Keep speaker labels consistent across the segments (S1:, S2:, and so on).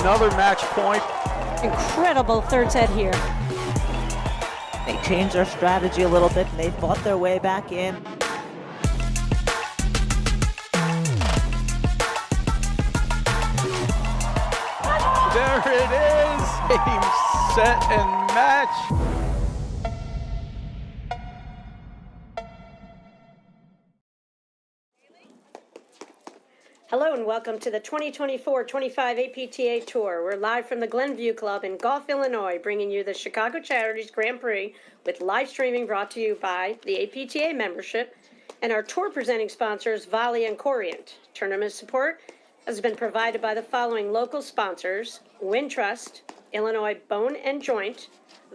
S1: another match point.
S2: Incredible third set here.
S3: They changed their strategy a little bit and they fought their way back in.
S1: There it is, game, set, and match.
S4: Hello and welcome to the 2024-25 APTA Tour. We're live from the Glenview Club in Gulf, Illinois, bringing you the Chicago Charities Grand Prix with live streaming brought to you by the APTA membership and our tour presenting sponsors, Volley and Corient. Tournament support has been provided by the following local sponsors: Wintrust, Illinois Bone and Joint,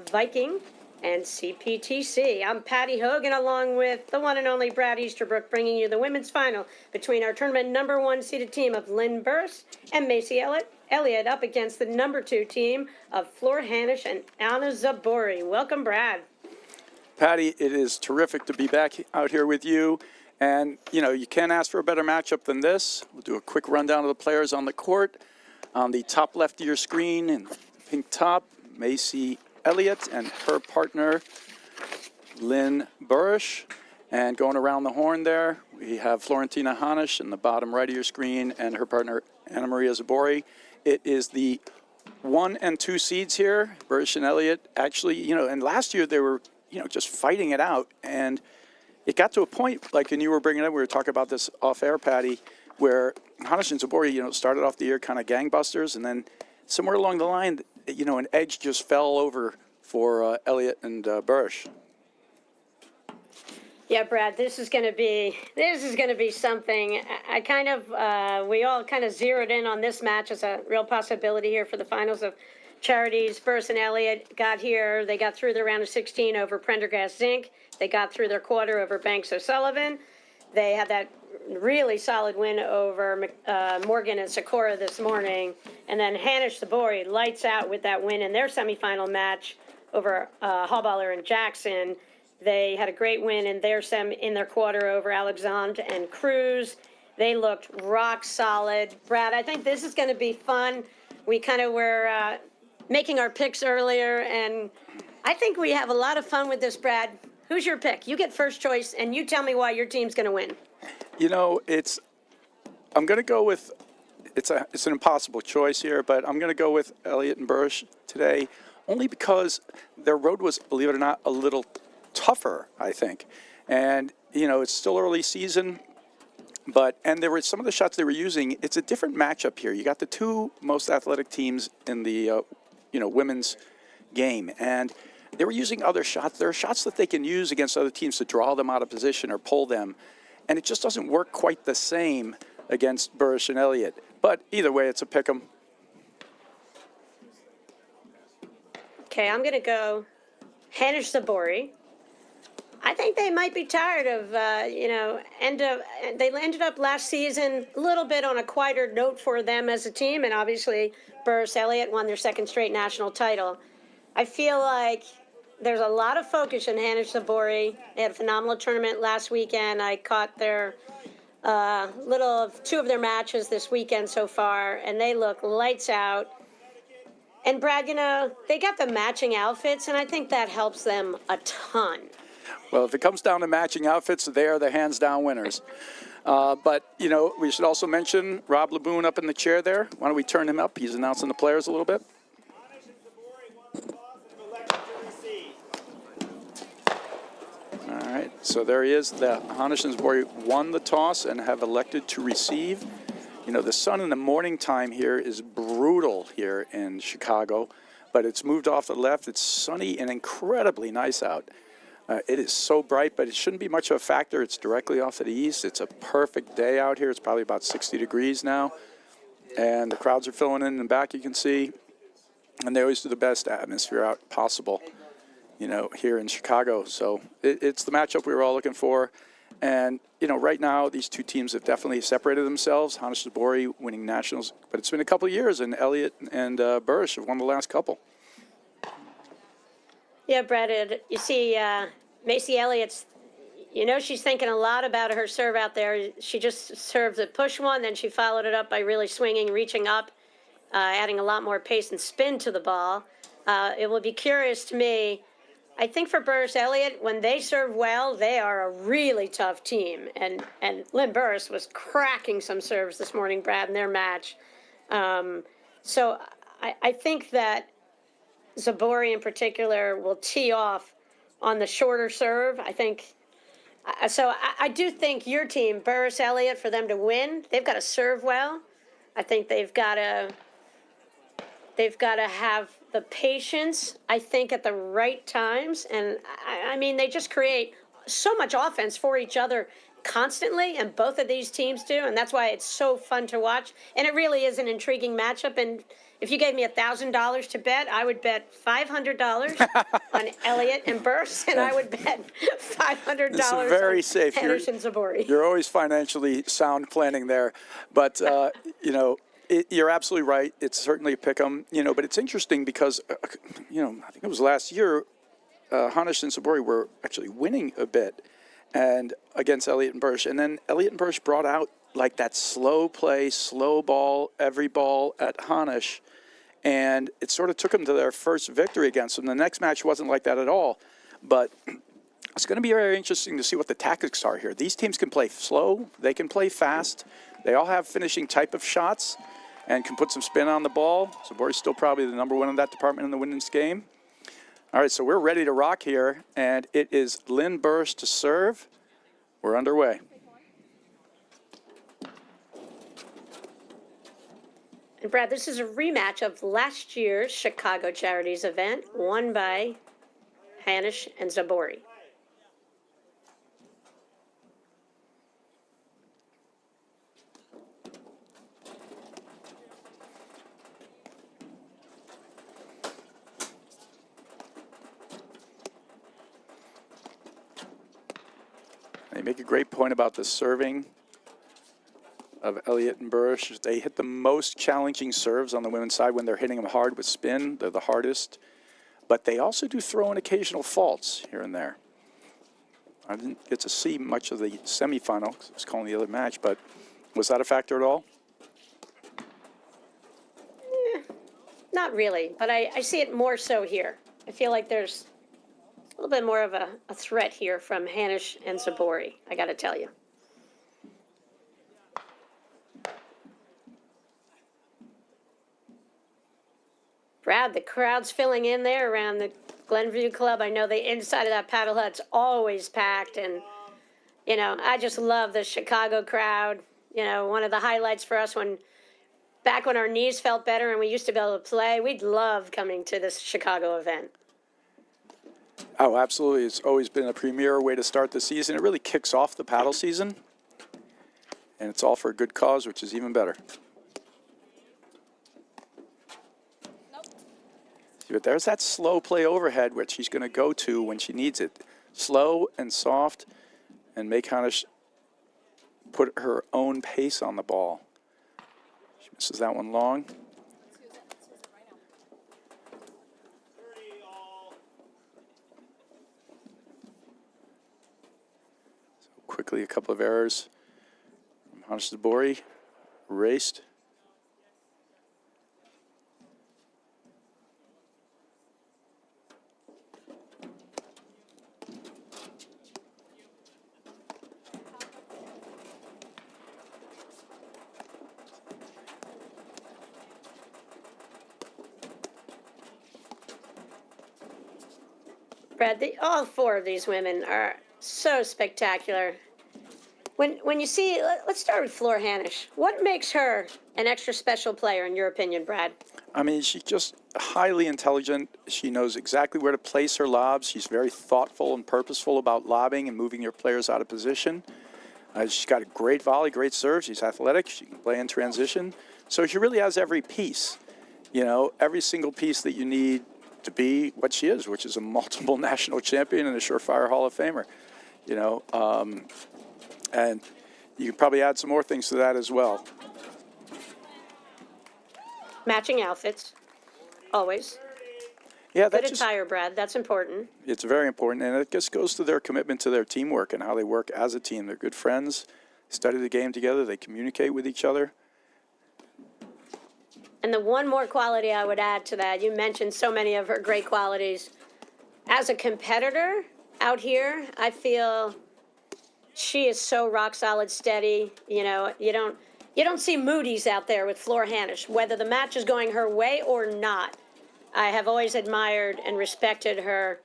S4: Viking, and CPTC. I'm Patty Hogan, along with the one and only Brad Easterbrook, bringing you the women's final between our tournament number one seeded team of Lynn Burus and Macy Elliot up against the number two team of Flor Hanish and Anna Zubori. Welcome, Brad.
S1: Patty, it is terrific to be back out here with you. And, you know, you can't ask for a better matchup than this. We'll do a quick rundown of the players on the court. On the top left of your screen, in pink top, Macy Elliot and her partner, Lynn Burus. And going around the horn there, we have Florentina Hanish in the bottom right of your screen and her partner, Anna Maria Zubori. It is the 1 and 2 seeds here, Burus and Elliot. Actually, you know, and last year they were, you know, just fighting it out. And it got to a point, like when you were bringing it up, we were talking about this off air, Patty, where Hanish and Zubori, you know, started off the year kind of gangbusters. And then somewhere along the line, you know, an edge just fell over for Elliot and Burus.
S4: Yeah, Brad, this is going to be something. I kind of, we all kind of zeroed in on this match as a real possibility here for the finals of Charities. Burus and Elliot got here. They got through the round of 16 over Prendergast Zinc. They got through their quarter over Banks O'Sullivan. They had that really solid win over Morgan and Sikora this morning. And then Hanish Zubori lights out with that win in their semifinal match over Hallballer and Jackson. They had a great win in their quarter over Alexandre and Cruz. They looked rock solid. Brad, I think this is going to be fun. We kind of were making our picks earlier, and I think we have a lot of fun with this, Brad. Who's your pick? You get first choice, and you tell me why your team's going to win.
S1: You know, I'm going to go with, it's an impossible choice here, but I'm going to go with Elliot and Burus today, only because their road was, believe it or not, a little tougher, I think. And, you know, it's still early season, and there were some of the shots they were using. It's a different matchup here. You got the two most athletic teams in the, women's game, and they were using other shots. There are shots that they can use against other teams to draw them out of position or pull them, and it just doesn't work quite the same against Burus and Elliot. But either way, it's a pick 'em.
S4: Okay, I'm going to go Hanish Zubori. I think they might be tired of, they ended up last season a little bit on a quieter note for them as a team, and obviously Burus Elliot won their second straight national title. I feel like there's a lot of focus on Hanish Zubori. They had a phenomenal tournament last weekend. I caught their two of their matches this weekend so far, and they look lights out. And Brad, you know, they got the matching outfits, and I think that helps them a ton.
S1: Well, if it comes down to matching outfits, they are the hands-down winners. But, you know, we should also mention Rob Laboon up in the chair there. Why don't we turn him up? He's announcing the players a little bit. All right, so there he is. The Hanish and Zubori won the toss and have elected to receive. You know, the sun in the morning time here is brutal here in Chicago, but it's moved off to the left. It's sunny and incredibly nice out. It is so bright, but it shouldn't be much of a factor. It's directly off to the east. It's a perfect day out here. It's probably about 60 degrees now, and the crowds are filling in the back, you can see, and they always do the best atmosphere out possible, you know, here in Chicago. So it's the matchup we were all looking for. And, you know, right now these two teams have definitely separated themselves. Hanish Zubori winning nationals, but it's been a couple of years, and Elliot and Burus have won the last couple.
S4: Yeah, Brad, you see Macy Elliott's, you know, she's thinking a lot about her serve out there. She just served a push one, then she followed it up by really swinging, reaching up. adding a lot more pace and spin to the ball. It will be curious to me. I think for Burus Elliot, when they serve well, they are a really tough team. And Lynn Burus was cracking some serves this morning, Brad, in their match. So I think that Zubori in particular will tee off on the shorter serve. I think. So I do think your team, Burus Elliot, for them to win, they've got to serve well. I think they've got to have the patience, I think, at the right times. And I mean, they just create so much offense for each other constantly, and both of these teams do. And that's why it's so fun to watch. And it really is an intriguing matchup. And if you gave me $1,000 to bet, I would bet $500 on Elliot and Burus, and I would bet $500
S1: This is very safe.
S4: Hanish and Zubori.
S1: You're always financially sound planning there. But, you know, you're absolutely right. It's certainly a pick 'em, you know, but it's interesting because, you know, I think it was last year, Hanish and Zubori were actually winning a bit and against Elliot and Burus. And then Elliot and Burus brought out like that slow play, slow ball, every ball at Hanish. And it sort of took them to their first victory against them. The next match wasn't like that at all. But it's going to be very interesting to see what the tactics are here. These teams can play slow. They can play fast. They all have finishing type of shots and can put some spin on the ball. Zubori's still probably the number one in that department in the women's game. All right, so we're ready to rock here. And it is Lynn Burus to serve. We're underway.
S4: And Brad, this is a rematch of last year's Chicago Charities event, won by Hanish and Zubori.
S1: They make a great point about the serving of Elliot and Burus. They hit the most challenging serves on the women's side when they're hitting them hard with spin. They're the hardest. But they also do throw in occasional faults here and there. I didn't get to see much of the semifinal because I was calling the other match, but was that a factor at all?
S4: Not really, but I see it more so here. I feel like there's a little bit more of a threat here from Hanish and Zubori, I got to tell you. Brad, the crowd's filling in there around the Glenview Club. I know the inside of that paddle hut's always packed, and, you know, I just love the Chicago crowd. You know, one of the highlights for us back when our knees felt better and we used to be able to play, we'd love coming to this Chicago event.
S1: Oh, absolutely. It's always been a premier way to start the season. It really kicks off the paddle season, and it's all for a good cause, which is even better. But there's that slow play overhead, which she's going to go to when she needs it. Slow and soft, and make Hanish put her own pace on the ball. She misses that one long. So quickly, a couple of errors from Hanish Zubori. Raced.
S4: Brad, all four of these women are so spectacular. When you see, let's start with Flor Hanish. What makes her an extra special player, in your opinion, Brad?
S1: I mean, she's just highly intelligent. She knows exactly where to place her lobs. She's very thoughtful and purposeful about lobbing and moving your players out of position. She's got a great volley, great serve. She's athletic. She can play in transition. So she really has every piece, you know, every single piece that you need to be what she is, which is a multiple national champion and a surefire Hall of Famer, you know. And you can probably add some more things to that as well.
S4: Matching outfits, always.
S1: Yeah,
S4: Good
S1: that's
S4: attire, Brad. That's important.
S1: It's very important, and it just goes to their commitment to their teamwork and how they work as a team. They're good friends, study the game together, they communicate with each other.
S4: And And the one more quality I would add to that, you mentioned so many of her great qualities. As a competitor out here, I feel she is so rock solid, steady. You know, you don't see Moody's out there with Floor Hanish, whether the match is going her way or not. I have always admired and respected her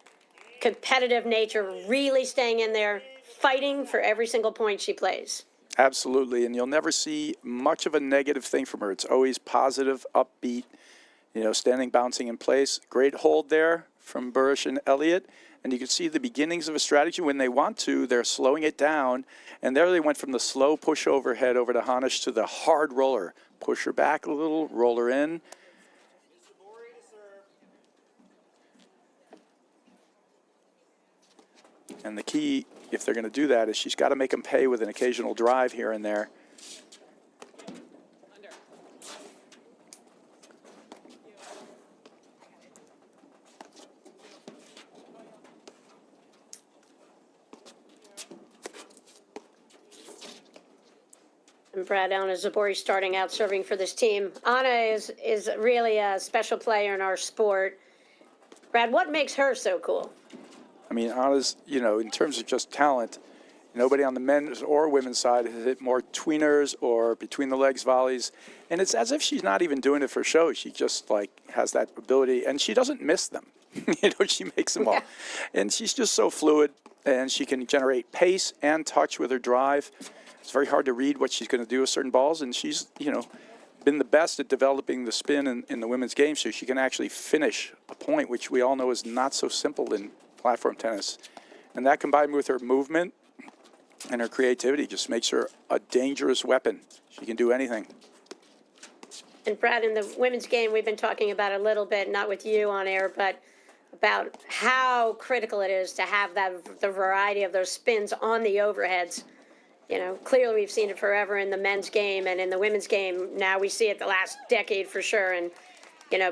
S4: competitive nature, really staying in there, fighting for every single point she plays.
S1: Absolutely, and you'll never see much of a negative thing from her. It's always positive, upbeat, standing, bouncing in place. Great hold there from Burus and Elliot, and you can see the beginnings of a strategy. When they want to, they're slowing it down, and there they went from the slow push overhead over to Hanish to the hard roller. Push her back a little, roll her in. And the key, if they're going to do that, is she's got to make them pay with an occasional drive here and there.
S4: And Brad, Anna Zubori starting out serving for this team. Anna is really a special player in our sport. Brad, what makes her so cool?
S1: I mean, Anna's, in terms of just talent, nobody on the men's or women's side has hit more tweeners or between the legs volleys. And it's as if she's not even doing it for show. She just has that ability, and she doesn't miss them. She makes them all. And she's just so fluid, and she can generate pace and touch with her drive. It's very hard to read what she's going to do with certain balls, and she's, been the best at developing the spin in the women's game, so she can actually finish a point, which we all know is not so simple in platform tennis. And that combined with her movement and her creativity just makes her a dangerous weapon. She can do anything.
S4: And Brad, in the women's game, we've been talking about a little bit, not with you on air, but about how critical it is to have the variety of those spins on the overheads. Clearly we've seen it forever in the men's game, and in the women's game now we see it the last decade for sure. And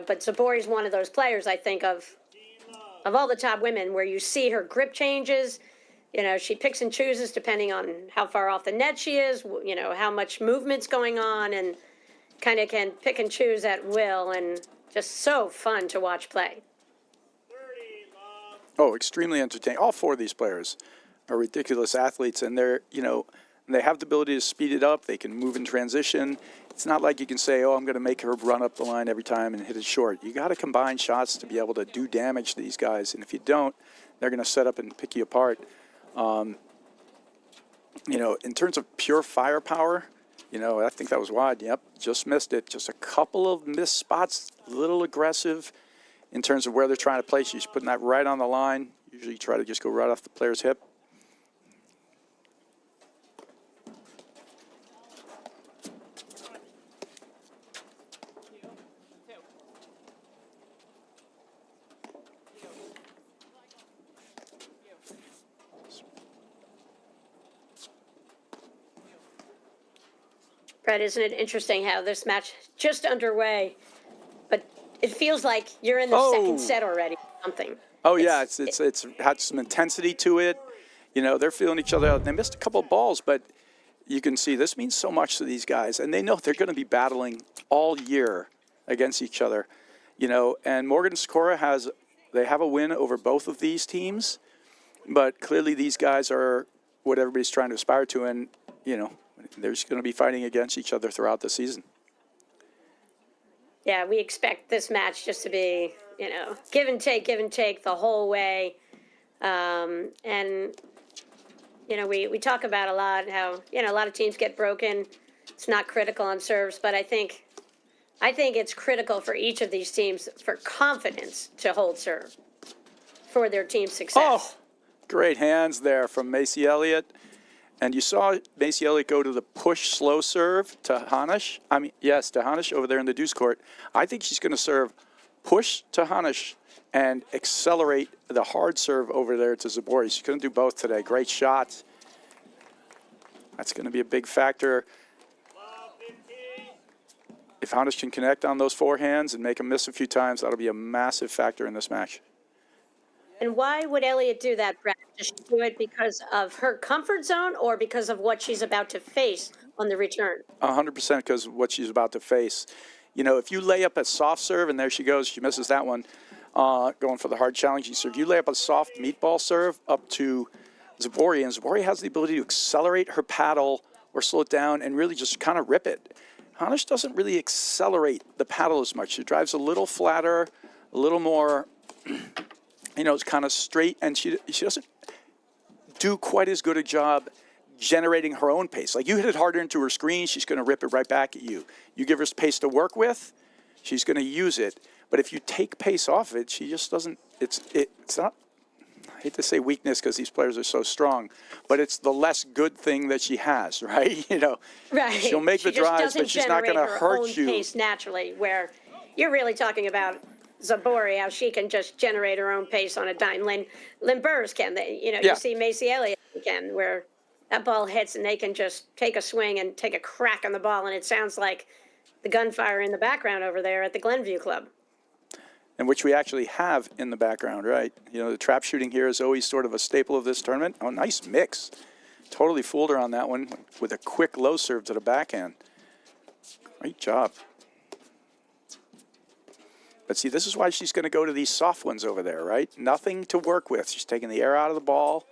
S4: but Zubori's one of those players, I think, of all the top women, where you see her grip changes. She picks and chooses depending on how far off the net she is, how much movement's going on, and kind of can pick and choose at will, and just so fun to watch play.
S1: Oh, extremely entertaining. All four of these players are ridiculous athletes, and they're, they have the ability to speed it up. They can move in transition. It's not like you can say, oh, I'm going to make her run up the line every time and hit it short. You got to combine shots to be able to do damage to these guys, and if you don't, they're going to set up and pick you apart. In terms of pure firepower, I think that was wide. Yep, just missed it. Just a couple of missed spots, a little aggressive in terms of where they're trying to play. She's putting that right on the line. Usually try to just go right off the player's hip.
S4: Brett, isn't it interesting how this match just underway, but it feels like you're in the second set already? Something.
S1: Oh yeah, it's had some intensity to it. They're feeling each other out. They missed a couple of balls, but you can see this means so much to these guys, and they know they're going to be battling all year against each other. And Morgan Sikora they have a win over both of these teams, but clearly these guys are what everybody's trying to aspire to, and they're just going to be fighting against each other throughout the season.
S4: Yeah, we expect this match just to be, give and take the whole way. We talk about a lot how, a lot of teams get broken. It's not critical on serves, but I think it's critical for each of these teams for confidence to hold serve for their team's success.
S1: Oh, great hands there from Macy Elliott. And you saw Macy Elliott go to the push slow serve to Hanish. To Hanish over there in the deuce court. I think she's going to serve push to Hanish and accelerate the hard serve over there to Zubori. She's going to do both today. Great shot. That's going to be a big factor. If Hanish can connect on those forehands and make them miss a few times, that'll be a massive factor in this match.
S4: And why would Elliot do that, Brad? Does she do it because of her comfort zone or because of what she's about to face on the return?
S1: 100% because of what she's about to face. if you lay up a soft serve, and there she goes, she misses that one, going for the hard challenging serve. You lay up a soft meatball serve up to Zubori, and Zubori has the ability to accelerate her paddle or slow it down and really just kind of rip it. Hanish doesn't really accelerate the paddle as much. She drives a little flatter, a little more, it's kind of straight, and she doesn't do quite as good a job generating her own pace. Like, you hit it harder into her screen, she's going to rip it right back at you. You give her pace to work with, she's going to use it. But if you take pace off it, she just doesn't, it's not, I hate to say weakness because these players are so strong, but it's the less good thing that she has, right?
S4: Right.
S1: She'll make the drives, but she's not going to hurt you.
S4: Pace naturally, where you're really talking about Zubori, how she can just generate her own pace on a dime. Lynn Burus can. You see Macy Elliott can, where that ball hits and they can just take a swing and take a crack on the ball, and it sounds like the gunfire in the background over there at the Glenview Club.
S1: And which we actually have in the background, right? The trap shooting here is always sort of a staple of this tournament. Oh, nice mix. Totally fooled her on that one with a quick low serve to the backhand. Great job. But see, this is why she's going to go to these soft ones over there, right? Nothing to work with. She's taking the air out of the ball,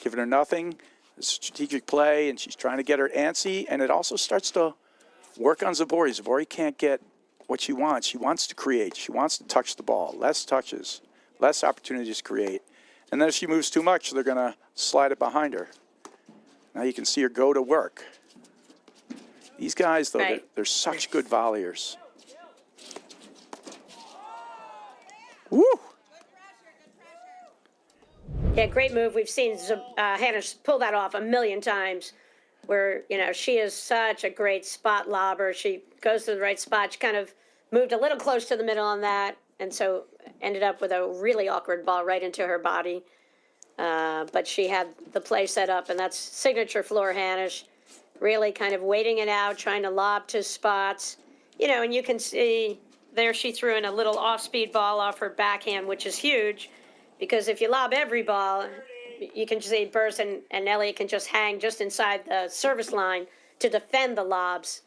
S1: giving her nothing. It's strategic play, and she's trying to get her antsy, and it also starts to work on Zubori. Zubori can't get what she wants. She wants to create. She wants to touch the ball. Less touches, less opportunities to create. And then if she moves too much, they're going to slide it behind her. Now you can see her go to work. These guys, though,
S4: right.
S1: they're such good volleyers. Woo!
S4: Yeah, great move. We've seen Hanish pull that off a million times, where, she is such a great spot lobber. She goes to the right spot. She kind of moved a little close to the middle on that, and so ended up with a really awkward ball right into her body. But she had the play set up, and that's signature floor Hanish, really kind of waiting it out, trying to lob to spots. And you can see there she threw in a little off-speed ball off her backhand, which is huge, because if you lob every ball, you can see Burus and Elliot can just hang just inside the service line to defend the lobs.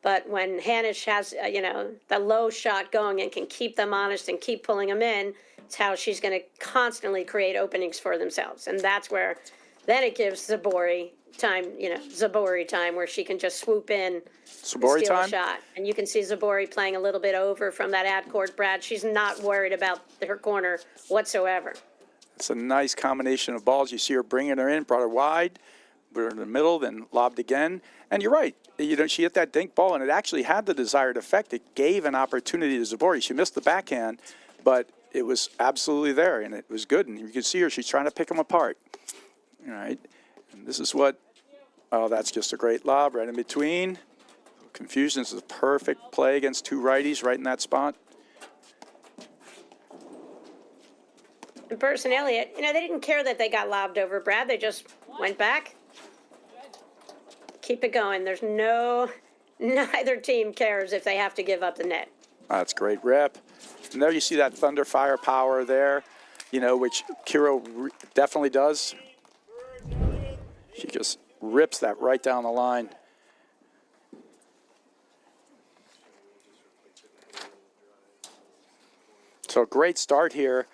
S4: But when Hanish has, the low shot going and can keep them honest and keep pulling them in, it's how she's going to constantly create openings for themselves. And that's where then it gives Zubori time, where she can just swoop in,
S1: Zubori
S4: steal
S1: time?
S4: a shot. And you can see Zubori playing a little bit over from that ad court, Brad. She's not worried about her corner whatsoever.
S1: It's a nice combination of balls. You see her bringing her in, brought her wide, put her in the middle, then lobbed again. And you're right. She hit that dink ball, and it actually had the desired effect. It gave an opportunity to Zubori. She missed the backhand, but it was absolutely there, and it was good. And you can see her. She's trying to pick them apart. All right. And this is what, that's just a great lob right in between. Confusion. This is a perfect play against two righties right in that spot.
S4: And Burus and Elliot, they didn't care that they got lobbed over, Brad. They just went back. Keep it going. There's neither team cares if they have to give up the net.
S1: That's great rep. And there you see that thunder fire power there, which Kiro definitely does. She just rips that right down the line. So a great start here.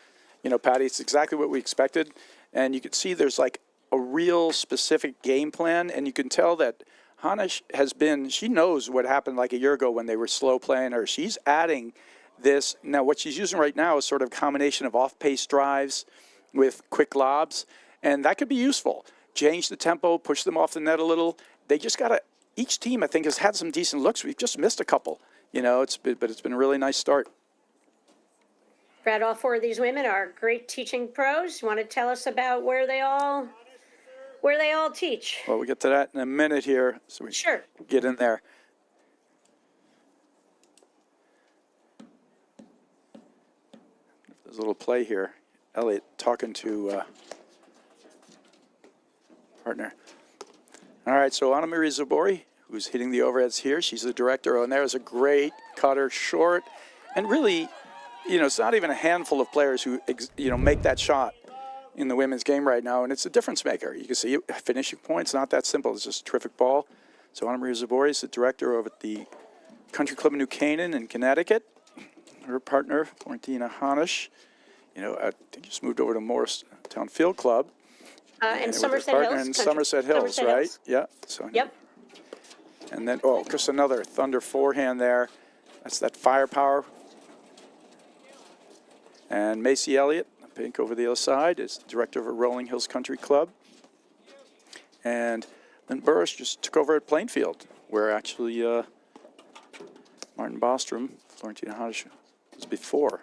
S1: Patty, it's exactly what we expected. And you can see there's like a real specific game plan. And you can tell that Hanish she knows what happened like a year ago when they were slow playing her. She's adding this. Now, what she's using right now is sort of a combination of off-pace drives with quick lobs. And that could be useful. Change the tempo, push them off the net a little. They just got to, each team, I think, has had some decent looks. We've just missed a couple. But it's been a really nice start.
S4: Brad, all four of these women are great teaching pros. You want to tell us about where they all teach?
S1: Well, we'll get to that in a minute here, so we
S4: Sure.
S1: Get in there. There's a little play here. Elliot talking to partner. All right, so Anna Marie Zubori, who's hitting the overheads here. She's the director, and there's a great cutter short. And really, it's not even a handful of players who, make that shot in the women's game right now, and it's a difference maker. You can see it, finishing points, not that simple. It's just a terrific ball. So Anna Marie Zubori is the director over at the Country Club in New Canaan in Connecticut. Her partner, Florentina Hanish, I think just moved over to Morristown Field Club.
S4: And
S1: with her
S4: Somerset
S1: partner
S4: Hills.
S1: in Somerset Hills,
S4: Somerset
S1: right?
S4: Hills.
S1: Yeah. So.
S4: Yep.
S1: And then, just another thunder forehand there. That's that firepower. And Macy Elliott, pink over the other side, is director of Rolling Hills Country Club. And then Burus just took over at Plainfield, where actually Martin Bostrom, Florentina Hanish, was before.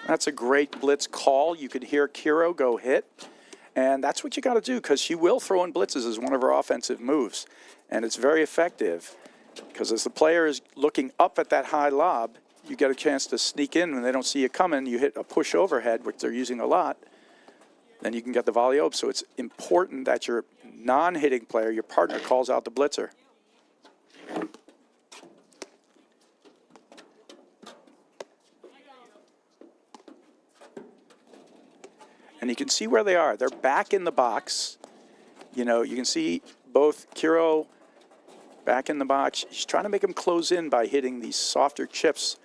S1: That's a great blitz call. You could hear Kiro go hit. And that's what you got to do, because she will throw in blitzes as one of her offensive moves. And it's very effective, because as the player is looking up at that high lob, you get a chance to sneak in when they don't see you coming. You hit a push overhead, which they're using a lot. Then you can get the volley up. So it's important that your non-hitting player, your partner, calls out the blitzer. And you can see where they are. They're back in the box. You can see both Kiro back in the box. She's trying to make them close in by hitting these softer chips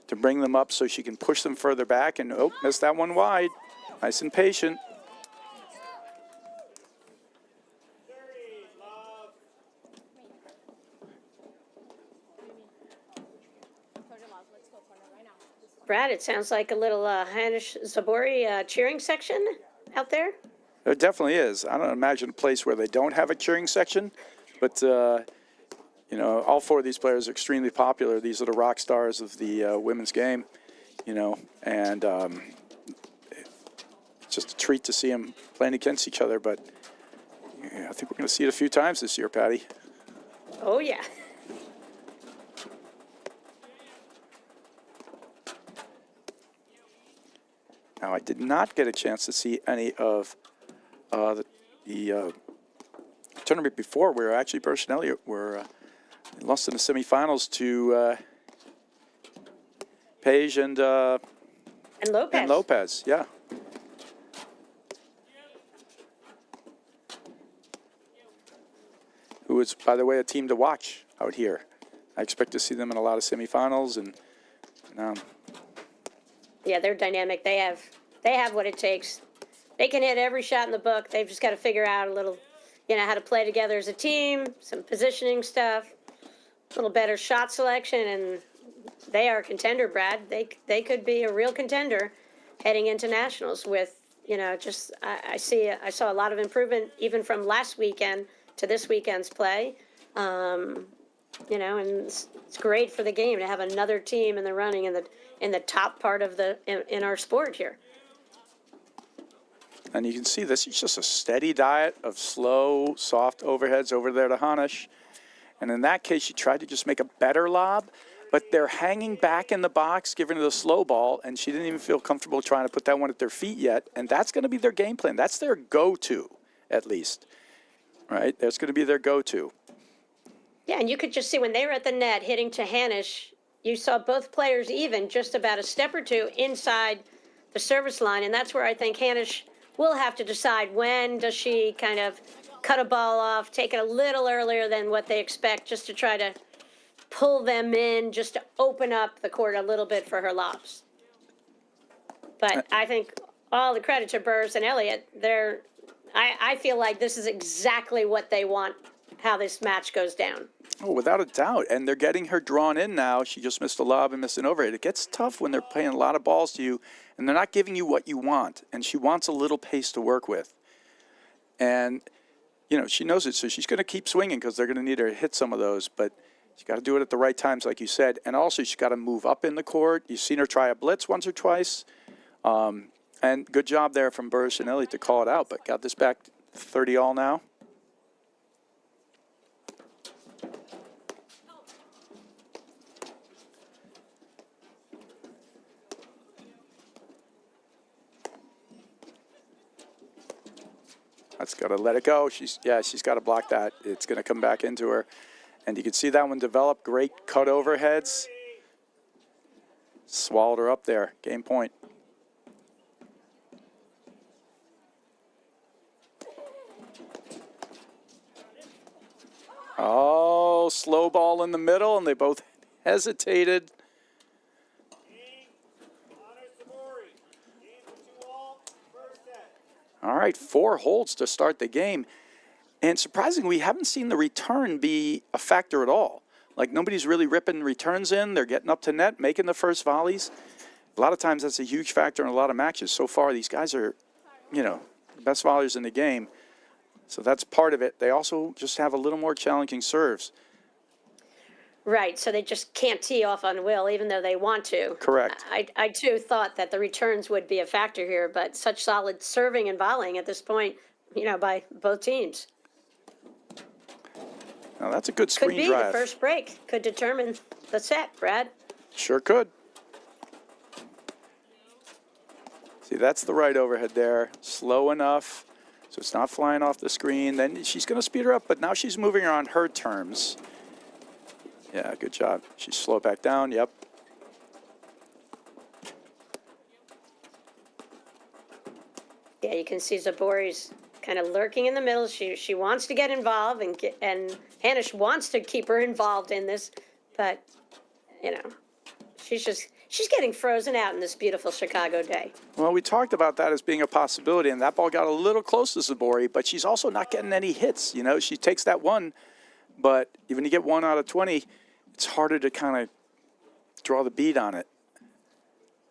S1: to bring them up so she can push them further back. And, missed that one wide. Nice and patient.
S4: Brad, it sounds like a little Hanish Zubori cheering section out there.
S1: There definitely is. I don't imagine a place where they don't have a cheering section, but all four of these players are extremely popular. These are the rock stars of the women's game, and it's just a treat to see them playing against each other. But I think we're going to see it a few times this year, Patty.
S4: Oh yeah.
S1: Now, I did not get a chance to see any of the tournament before, where actually Burus and Elliot were lost in the semifinals to Page and
S4: Lopez.
S1: And Lopez, yeah. Who is, by the way, a team to watch out here. I expect to see them in a lot of semifinals, and
S4: Yeah, they're dynamic. They have what it takes. They can hit every shot in the book. They've just got to figure out a little, how to play together as a team, some positioning stuff, a little better shot selection, and they are a contender, Brad. They could be a real contender heading into nationals with, I saw a lot of improvement even from last weekend to this weekend's play. And it's great for the game to have another team in the running in the top part of in our sport here.
S1: And you can see this is just a steady diet of slow, soft overheads over there to Hanish. And in that case, she tried to just make a better lob, but they're hanging back in the box, giving her the slow ball, and she didn't even feel comfortable trying to put that one at their feet yet. And that's going to be their game plan. That's their go-to, at least. Right? That's going to be their go-to.
S4: Yeah, and you could just see when they were at the net hitting to Hanish, you saw both players even just about a step or two inside the service line, and that's where I think Hanish will have to decide when does she kind of cut a ball off, take it a little earlier than what they expect, just to try to pull them in, just to open up the court a little bit for her lobs. But I think all the credit to Burus and Elliot. I feel like this is exactly what they want, how this match goes down.
S1: Oh, without a doubt. And they're getting her drawn in now. She just missed a lob and missed an overhead. It gets tough when they're playing a lot of balls to you, and they're not giving you what you want. And she wants a little pace to work with. And, she knows it, so she's going to keep swinging because they're going to need her to hit some of those. But she's got to do it at the right times, like you said. And also, she's got to move up in the court. You've seen her try a blitz once or twice. And good job there from Burus and Elliot to call it out. But got this back 30 all now. That's got to let it go. She's got to block that. It's going to come back into her. And you can see that one develop. Great cut overheads. Swallowed her up there. Game point. go. Slow ball in the middle, and they both hesitated. All right, 4 holds to start the game. And surprisingly, we haven't seen the return be a factor at all. Like, nobody's really ripping returns in. They're getting up to net, making the first volleys. A lot of times that's a huge factor in a lot of matches. So far, these guys are, you know, the best volleyers in the game. So that's part of it. They also just have a little more challenging serves.
S4: Right, so they just can't tee off on will, even though they want to.
S1: Correct.
S4: I too thought that the returns would be a factor here, but such solid serving and volleying at this point, you know, by both teams.
S1: Now that's a good
S4: Could
S1: screen
S4: be
S1: drive.
S4: the first break, could determine the set, Brad.
S1: Sure could. See, that's the right overhead there. Slow enough, so it's not flying off the screen. Then she's going to speed her up, but now she's moving her on her terms. Yeah, good job. She's slow back down. Yep.
S4: Yeah, you can see Zubori's kind of lurking in the middle. She wants to get involved, and Hanish wants to keep her involved in this, but you know, she's getting frozen out in this beautiful Chicago day.
S1: Well, we talked about that as being a possibility, and that ball got a little close to Zubori, but she's also not getting any hits. You know, she takes that one, but even you get 1 out of 20, it's harder to kind of draw the beat on it.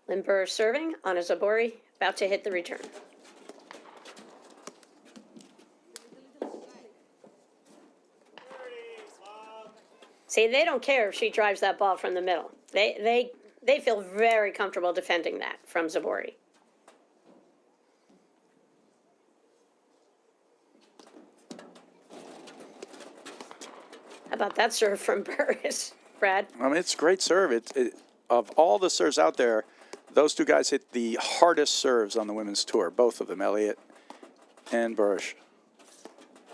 S4: Limber serving on a Zubori, about to hit the return. See, they don't care if she drives that ball from the middle. They feel very comfortable defending that from Zubori. How about that serve from Burus, Brad?
S1: I mean, it's a great serve. Of all the serves out there, those 2 guys hit the hardest serves on the women's tour, both of them, Elliot and Burus.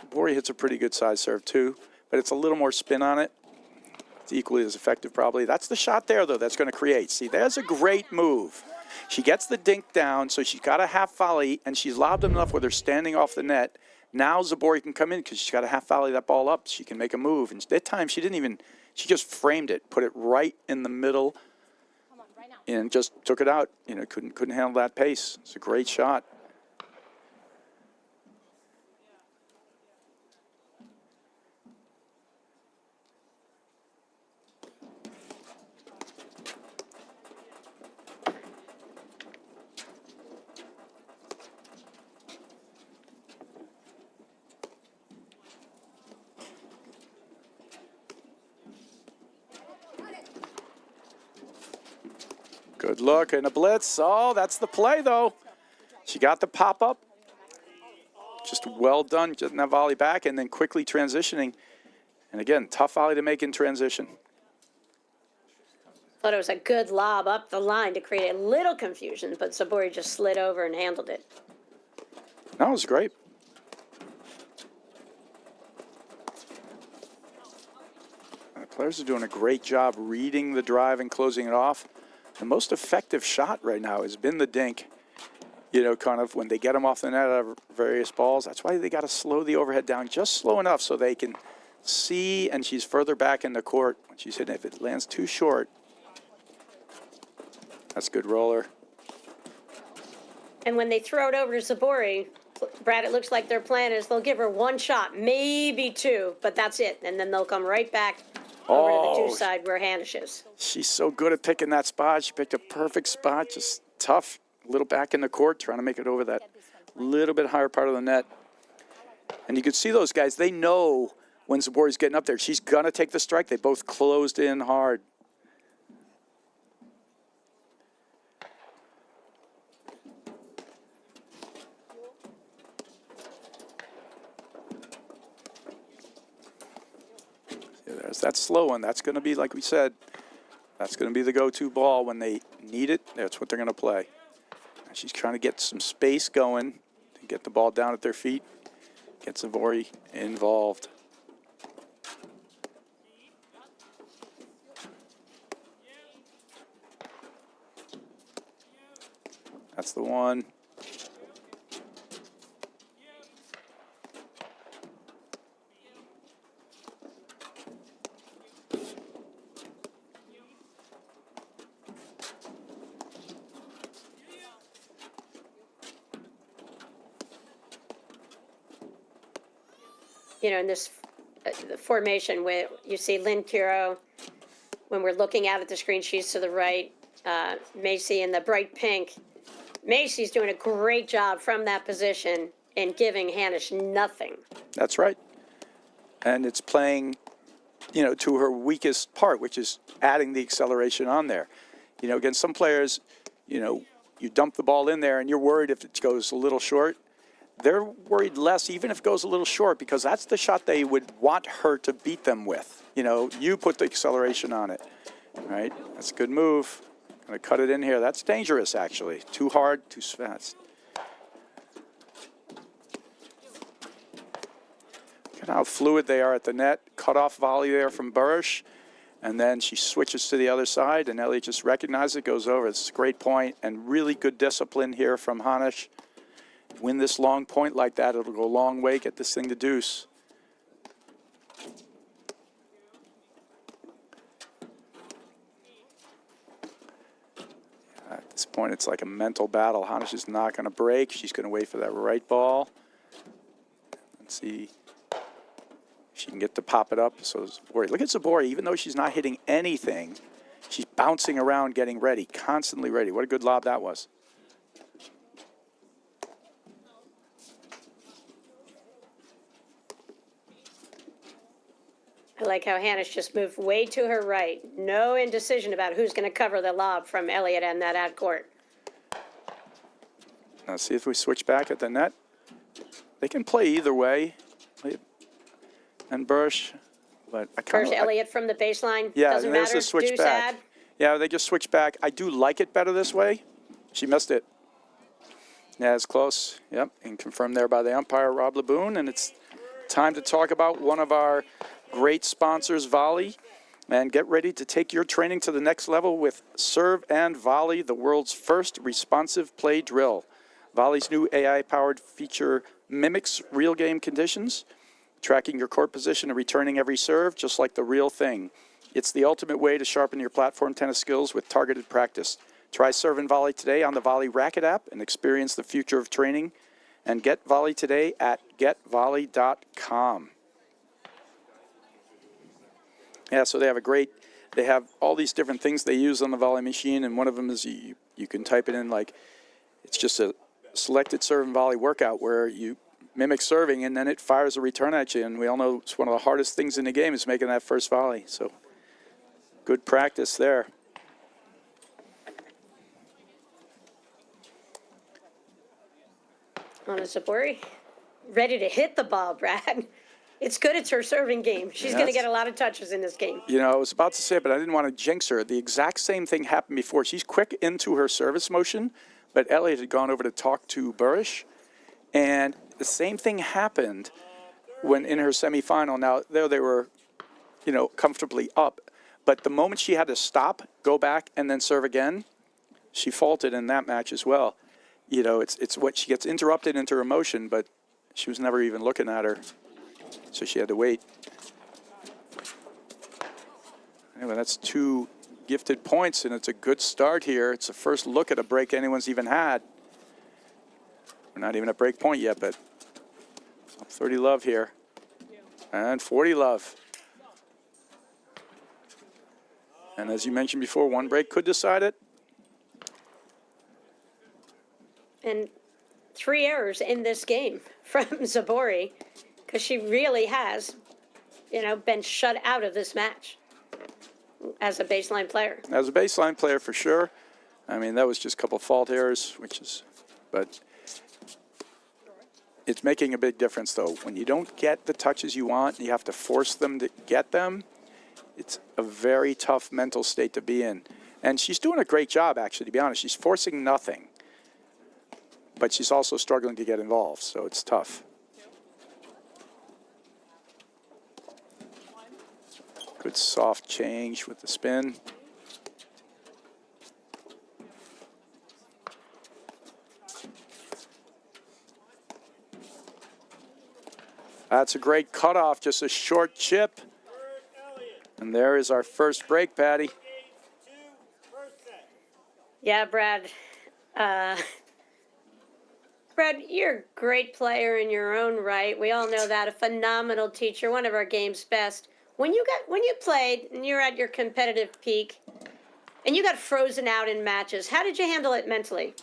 S1: Zubori hits a pretty good size serve too, but it's a little more spin on it. It's equally as effective probably. That's the shot there, though, that's going to create. See, there's a great move. She gets the dink down, so she's got a half volley, and she's lobbed enough where they're standing off the net. Now Zubori can come in because she's got a half volley that ball up. She can make a move. And that time she didn't even, she just framed it, put it right in the middle, and just took it out. You know, couldn't handle that pace. It's a great shot. Good look and a blitz. Oh, that's the play, though. She got the pop-up. Just well done, getting that volley back and then quickly transitioning. And again, tough volley to make in transition.
S4: Thought it was a good lob up the line to create a little confusion, but Zubori just slid over and handled it.
S1: That was great. The players are doing a great job reading the drive and closing it off. The most effective shot right now has been the dink. You know, kind of when they get them off the net out of various balls. That's why they got to slow the overhead down just slow enough so they can see, and she's further back in the court when she's hitting. If it lands too short, that's a good roller.
S4: And when they throw it over to Zubori, Brad, it looks like their plan is they'll give her 1 shot, maybe 2, but that's it. And then they'll come right back over to the 2 side where Hanish is.
S1: She's so good at picking that spot. She picked a perfect spot, just tough. A little back in the court, trying to make it over that little bit higher part of the net. And you can see those guys, they know when Zubori's getting up there. She's going to take the strike. They both closed in hard. There's that slow one. That's going to be, like we said, that's going to be the go-to ball when they need it. That's what they're going to play. She's trying to get some space going to get the ball down at their feet, get Zubori involved. That's the one.
S4: in this the formation where you see Lynn Kiro, when we're looking out at the screen, she's to the right. Macy in the bright pink. Macy's doing a great job from that position in giving Hanish nothing.
S1: That's right. And it's playing, to her weakest part, which is adding the acceleration on there. Against some players, you dump the ball in there and you're worried if it goes a little short. They're worried less, even if it goes a little short, because that's the shot they would want her to beat them with. You put the acceleration on it, right? That's a good move. Going to cut it in here. That's dangerous, actually. Too hard, too fast. Look at how fluid they are at the net. Cut off volley there from Burus. And then she switches to the other side, and Elliot just recognizes it, goes over. It's a great point, and really good discipline here from Hanish. Win this long point like that, it'll go a long way, get this thing to deuce. At this point, it's like a mental battle. Hanish is not going to break. She's going to wait for that right ball. Let's see if she can get to pop it up. So Zubori, look at Zubori. Even though she's not hitting anything, she's bouncing around, getting ready, constantly ready. What a good lob that was.
S4: I like how Hanish just moved way to her right. No indecision about who's going to cover the lob from Elliot and that ad court.
S1: Now see if we switch back at the net. They can play either way. And Burus, but I kind
S4: First
S1: of
S4: Elliot from the baseline.
S1: yeah.
S4: Doesn't
S1: And there's
S4: matter.
S1: the switch
S4: Deuce
S1: back.
S4: ad.
S1: Yeah, they just switch back. I do like it better this way. She missed it. Yeah, it's close. Yep, and confirmed there by the umpire, Rob Laboon. And it's time to talk about one of our great sponsors, Volley. And get ready to take your training to the next level with Serve and Volley, the world's first responsive play drill. Volley's new AI-powered feature mimics real game conditions, tracking your court position and returning every serve just like the real thing. It's the ultimate way to sharpen your platform tennis skills with targeted practice. Try Serve and Volley today on the Volley Racket app and experience the future of training. And get Volley today at getvolley.com. Yeah, so they have all these different things they use on the Volley machine, and one of them is you can type it in like, it's just a selected serve and volley workout where you mimic serving and then it fires a return at you, and we all know it's one of the hardest things in the game is making that first volley, so good practice there.
S4: On a Zubori. Ready to hit the ball, Brad. It's good it's her serving game. She's going to get a lot of touches in this game.
S1: I was about to say it, but I didn't want to jinx her. The exact same thing happened before. She's quick into her service motion, but Elliot had gone over to talk to Burus, and the same thing happened when in her semifinal. Now, there they were, comfortably up, but the moment she had to stop, go back, and then serve again, she faulted in that match as well. It's what she gets interrupted into her motion, but she was never even looking at her. So she had to wait. Anyway, that's 2 gifted points, and it's a good start here. It's the first look at a break anyone's even had. We're not even at break point yet, but 30 love here. And 40 love. And as you mentioned before, one break could decide it.
S4: And 3 errors in this game from Zubori, because she really has, been shut out of this match as a baseline player.
S1: As a baseline player, for sure. I mean, that was just a couple fault errors, but it's making a big difference, though. When you don't get the touches you want, you have to force them to get them. It's a very tough mental state to be in. And she's doing a great job, actually, to be honest. She's forcing nothing, but she's also struggling to get involved, so it's tough. Good soft change with the spin. That's a great cutoff, just a short chip. And there is our first break, Patty.
S4: Yeah, Brad. Brad, you're a great player in your own right. We all know that. A phenomenal teacher, one of our game's best. When you played and you're at your competitive peak and you got frozen out in matches, how did you handle it mentally?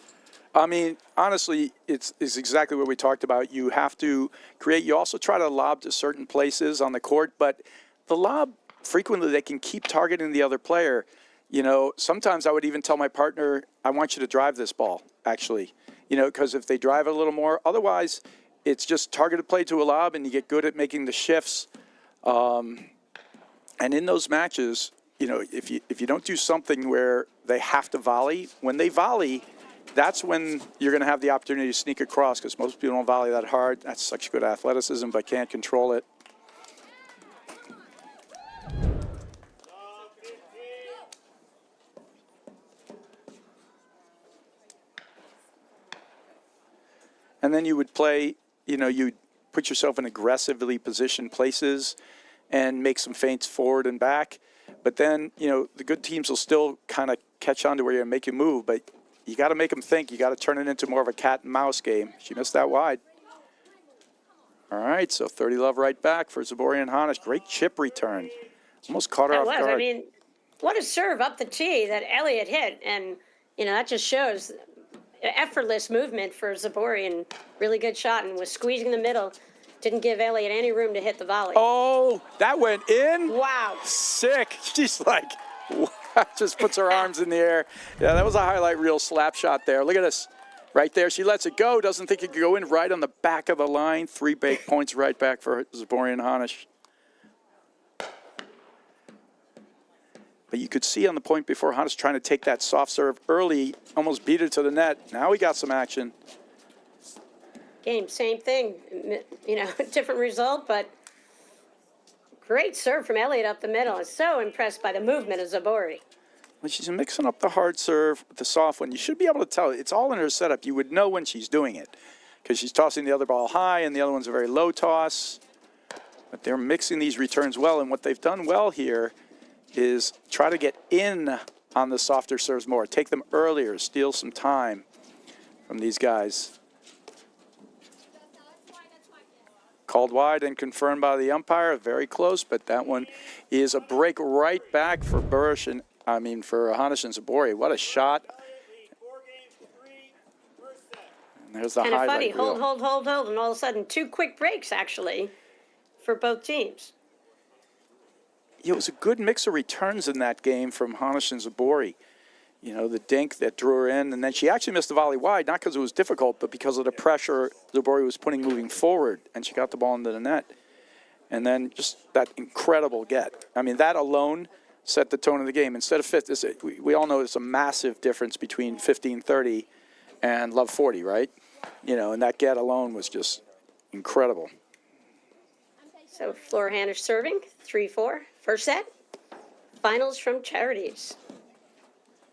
S1: I mean, honestly, it's exactly what we talked about. You have to create. You also try to lob to certain places on the court, but the lob, frequently they can keep targeting the other player. You know, sometimes I would even tell my partner, I want you to drive this ball, actually. You know, because if they drive it a little more, otherwise it's just targeted play to a lob and you get good at making the shifts. And in those matches, you know, if you don't do something where they have to volley, when they volley, that's when you're going to have the opportunity to sneak across, because most people don't volley that hard. That's such good athleticism, but can't control it. And then you would play, you know, you'd put yourself in aggressively positioned places and make some feints forward and back. But then, you know, the good teams will still kind of catch on to where you make you move, but you got to make them think. You got to turn it into more of a cat and mouse game. She missed that wide. All right, so 30 love right back for Zubori and Hanish. Great chip return. Almost caught her off guard.
S4: I mean, what a serve up the tee that Elliot hit. And, you know, that just shows effortless movement for Zubori and really good shot and was squeezing the middle. Didn't give Elliot any room to hit the volley.
S1: Oh, that went in?
S4: Wow.
S1: Sick. She's like, just puts her arms in the air. Yeah, that was a highlight reel slap shot there. Look at this. Right there. She lets it go. Doesn't think it could go in, right on the back of the line. 3 big points right back for Zubori and Hanish. But you could see on the point before, Hanish trying to take that soft serve early, almost beat her to the net. Now we got some action.
S4: Game, same thing. You know, different result, but great serve from Elliot up the middle. I'm so impressed by the movement of Zubori.
S1: When she's mixing up the hard serve with the soft one, you should be able to tell. It's all in her setup. You would know when she's doing it because she's tossing the other ball high and the other one's a very low toss. But they're mixing these returns well, and what they've done well here is try to get in on the softer serves more. Take them earlier, steal some time from these guys. Called wide and confirmed by the umpire. Very close, but that one is a break right back for Burus and, for Hanish and Zubori. What a shot. And there's the highlight
S4: funny,
S1: reel.
S4: hold, and all of a sudden 2 quick breaks, actually, for both teams.
S1: It was a good mix of returns in that game from Hanish and Zubori. You know, the dink that drew her in, and then she actually missed the volley wide, not because it was difficult, but because of the pressure Zubori was putting moving forward, and she got the ball into the net. And then just that incredible get. I mean, that alone set the tone of the game. Instead of 50, we all know there's a massive difference between 15-30 and love 40, right? You know, and that get alone was just incredible.
S4: So Flora Hanish serving, 3-4, first set. Finals from Charities.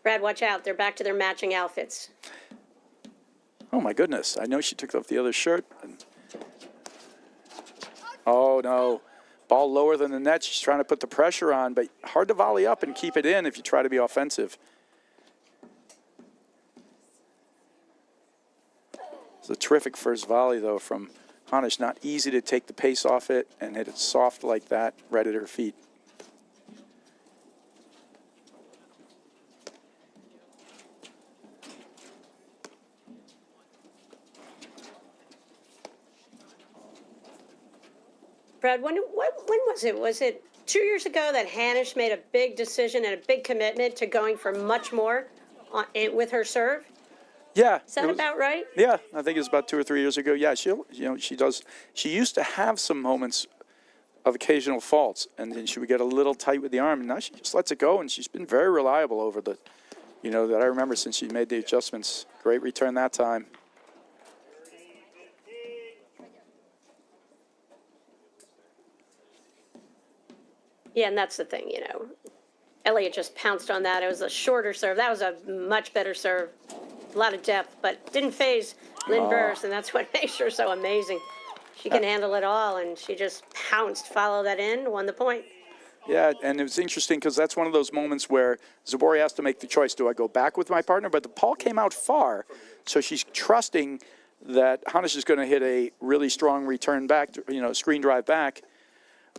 S4: Brad, watch out. They're back to their matching outfits.
S1: Oh, my goodness. I know she took off the other shirt. Oh, no. Ball lower than the net. She's trying to put the pressure on, but hard to volley up and keep it in if you try to be offensive. It's a terrific first volley, though, from Hanish. Not easy to take the pace off it and hit it soft like that right at her feet.
S4: Brad, when was it? Was it 2 years ago that Hanish made a big decision and a big commitment to going for much more with her serve?
S1: Yeah.
S4: Is that about right?
S1: Yeah, I think it was about 2 or 3 years ago. Yeah, she does. She used to have some moments of occasional faults, and then she would get a little tight with the arm, and now she just lets it go, and she's been very reliable over the, that I remember since she made the adjustments. Great return that time.
S4: Yeah, and that's the thing, Elliot just pounced on that. It was a shorter serve. That was a much better serve. A lot of depth, but didn't phase Lynn Burus, and that's what makes her so amazing. She can handle it all, and she just pounced, followed that in, won the point.
S1: Yeah, and it was interesting because that's one of those moments where Zubori has to make the choice. Do I go back with my partner? But the ball came out far, so she's trusting that Hanish is going to hit a really strong return back, screen drive back,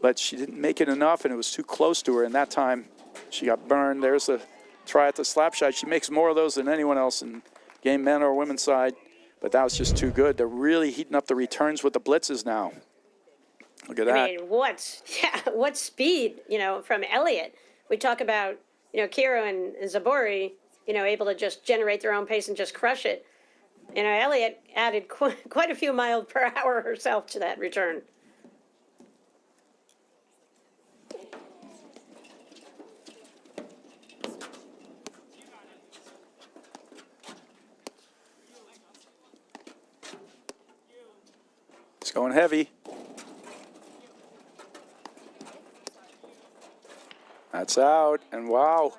S1: but she didn't make it enough, and it was too close to her, and that time she got burned. There's a try at the slap shot. She makes more of those than anyone else in game, men or women's side, but that was just too good. They're really heating up the returns with the blitzes now. Look at that.
S4: I mean, what speed, from Elliot. We talk about, Kiro and Zubori, able to just generate their own pace and just crush it. Elliot added quite a few miles per hour herself to that return.
S1: It's going heavy. That's out, and wow.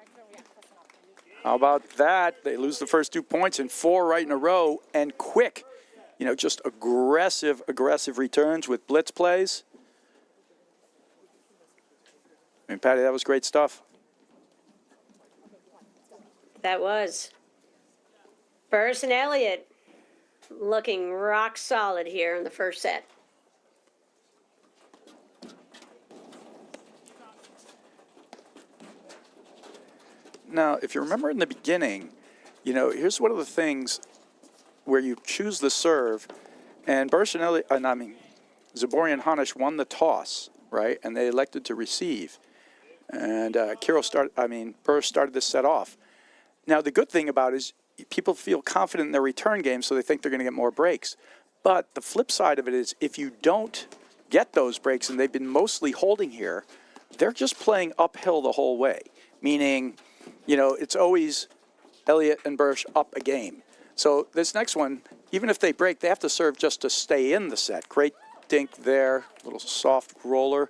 S1: How about that? They lose the first 2 points and 4 right in a row, and quick. Just aggressive returns with blitz plays. I mean, Patty, that was great stuff.
S4: That was. Burus and Elliot looking rock solid here in the first set.
S1: Now, if you remember in the beginning, here's one of the things where you choose the serve, and Burus and Elliot, Zubori and Hanish won the toss, right? And they elected to receive. And Burus started this set off. Now, the good thing about it is people feel confident in their return game, so they think they're going to get more breaks. But the flip side of it is if you don't get those breaks, and they've been mostly holding here, they're just playing uphill the whole way, meaning it's always Elliot and Burus up a game. So this next one, even if they break, they have to serve just to stay in the set. Great dink there, little soft roller.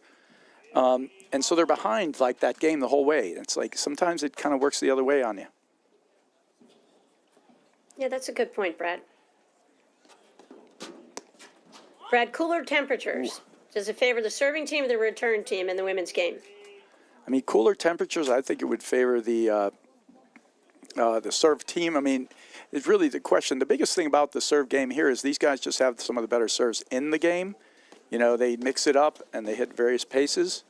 S1: And so they're behind like that game the whole way. It's like sometimes it kind of works the other way on you.
S4: Yeah, that's a good point, Brad. Brad, cooler temperatures. Does it favor the serving team or the return team in the women's game?
S1: I mean, cooler temperatures, I think it would favor the serve team. I mean, it's really the question. The biggest thing about the serve game here is these guys just have some of the better serves in the game. They mix it up and they hit various paces.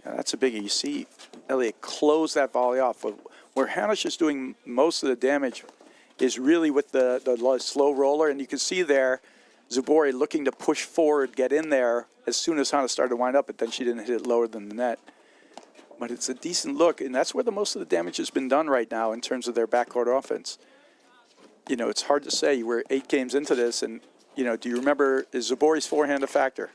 S1: That's a biggie. You see Elliot close that volley off. Where Hanish is doing most of the damage is really with the slow roller. And you can see there Zubori looking to push forward, get in there as soon as Hanish started to wind up, but then she didn't hit it lower than the net. But it's a decent look, and that's where the most of the damage has been done right now in terms of their backcourt offense. It's hard to say. We're 8 games into this, and, do you remember, is Zubori's forehand a factor?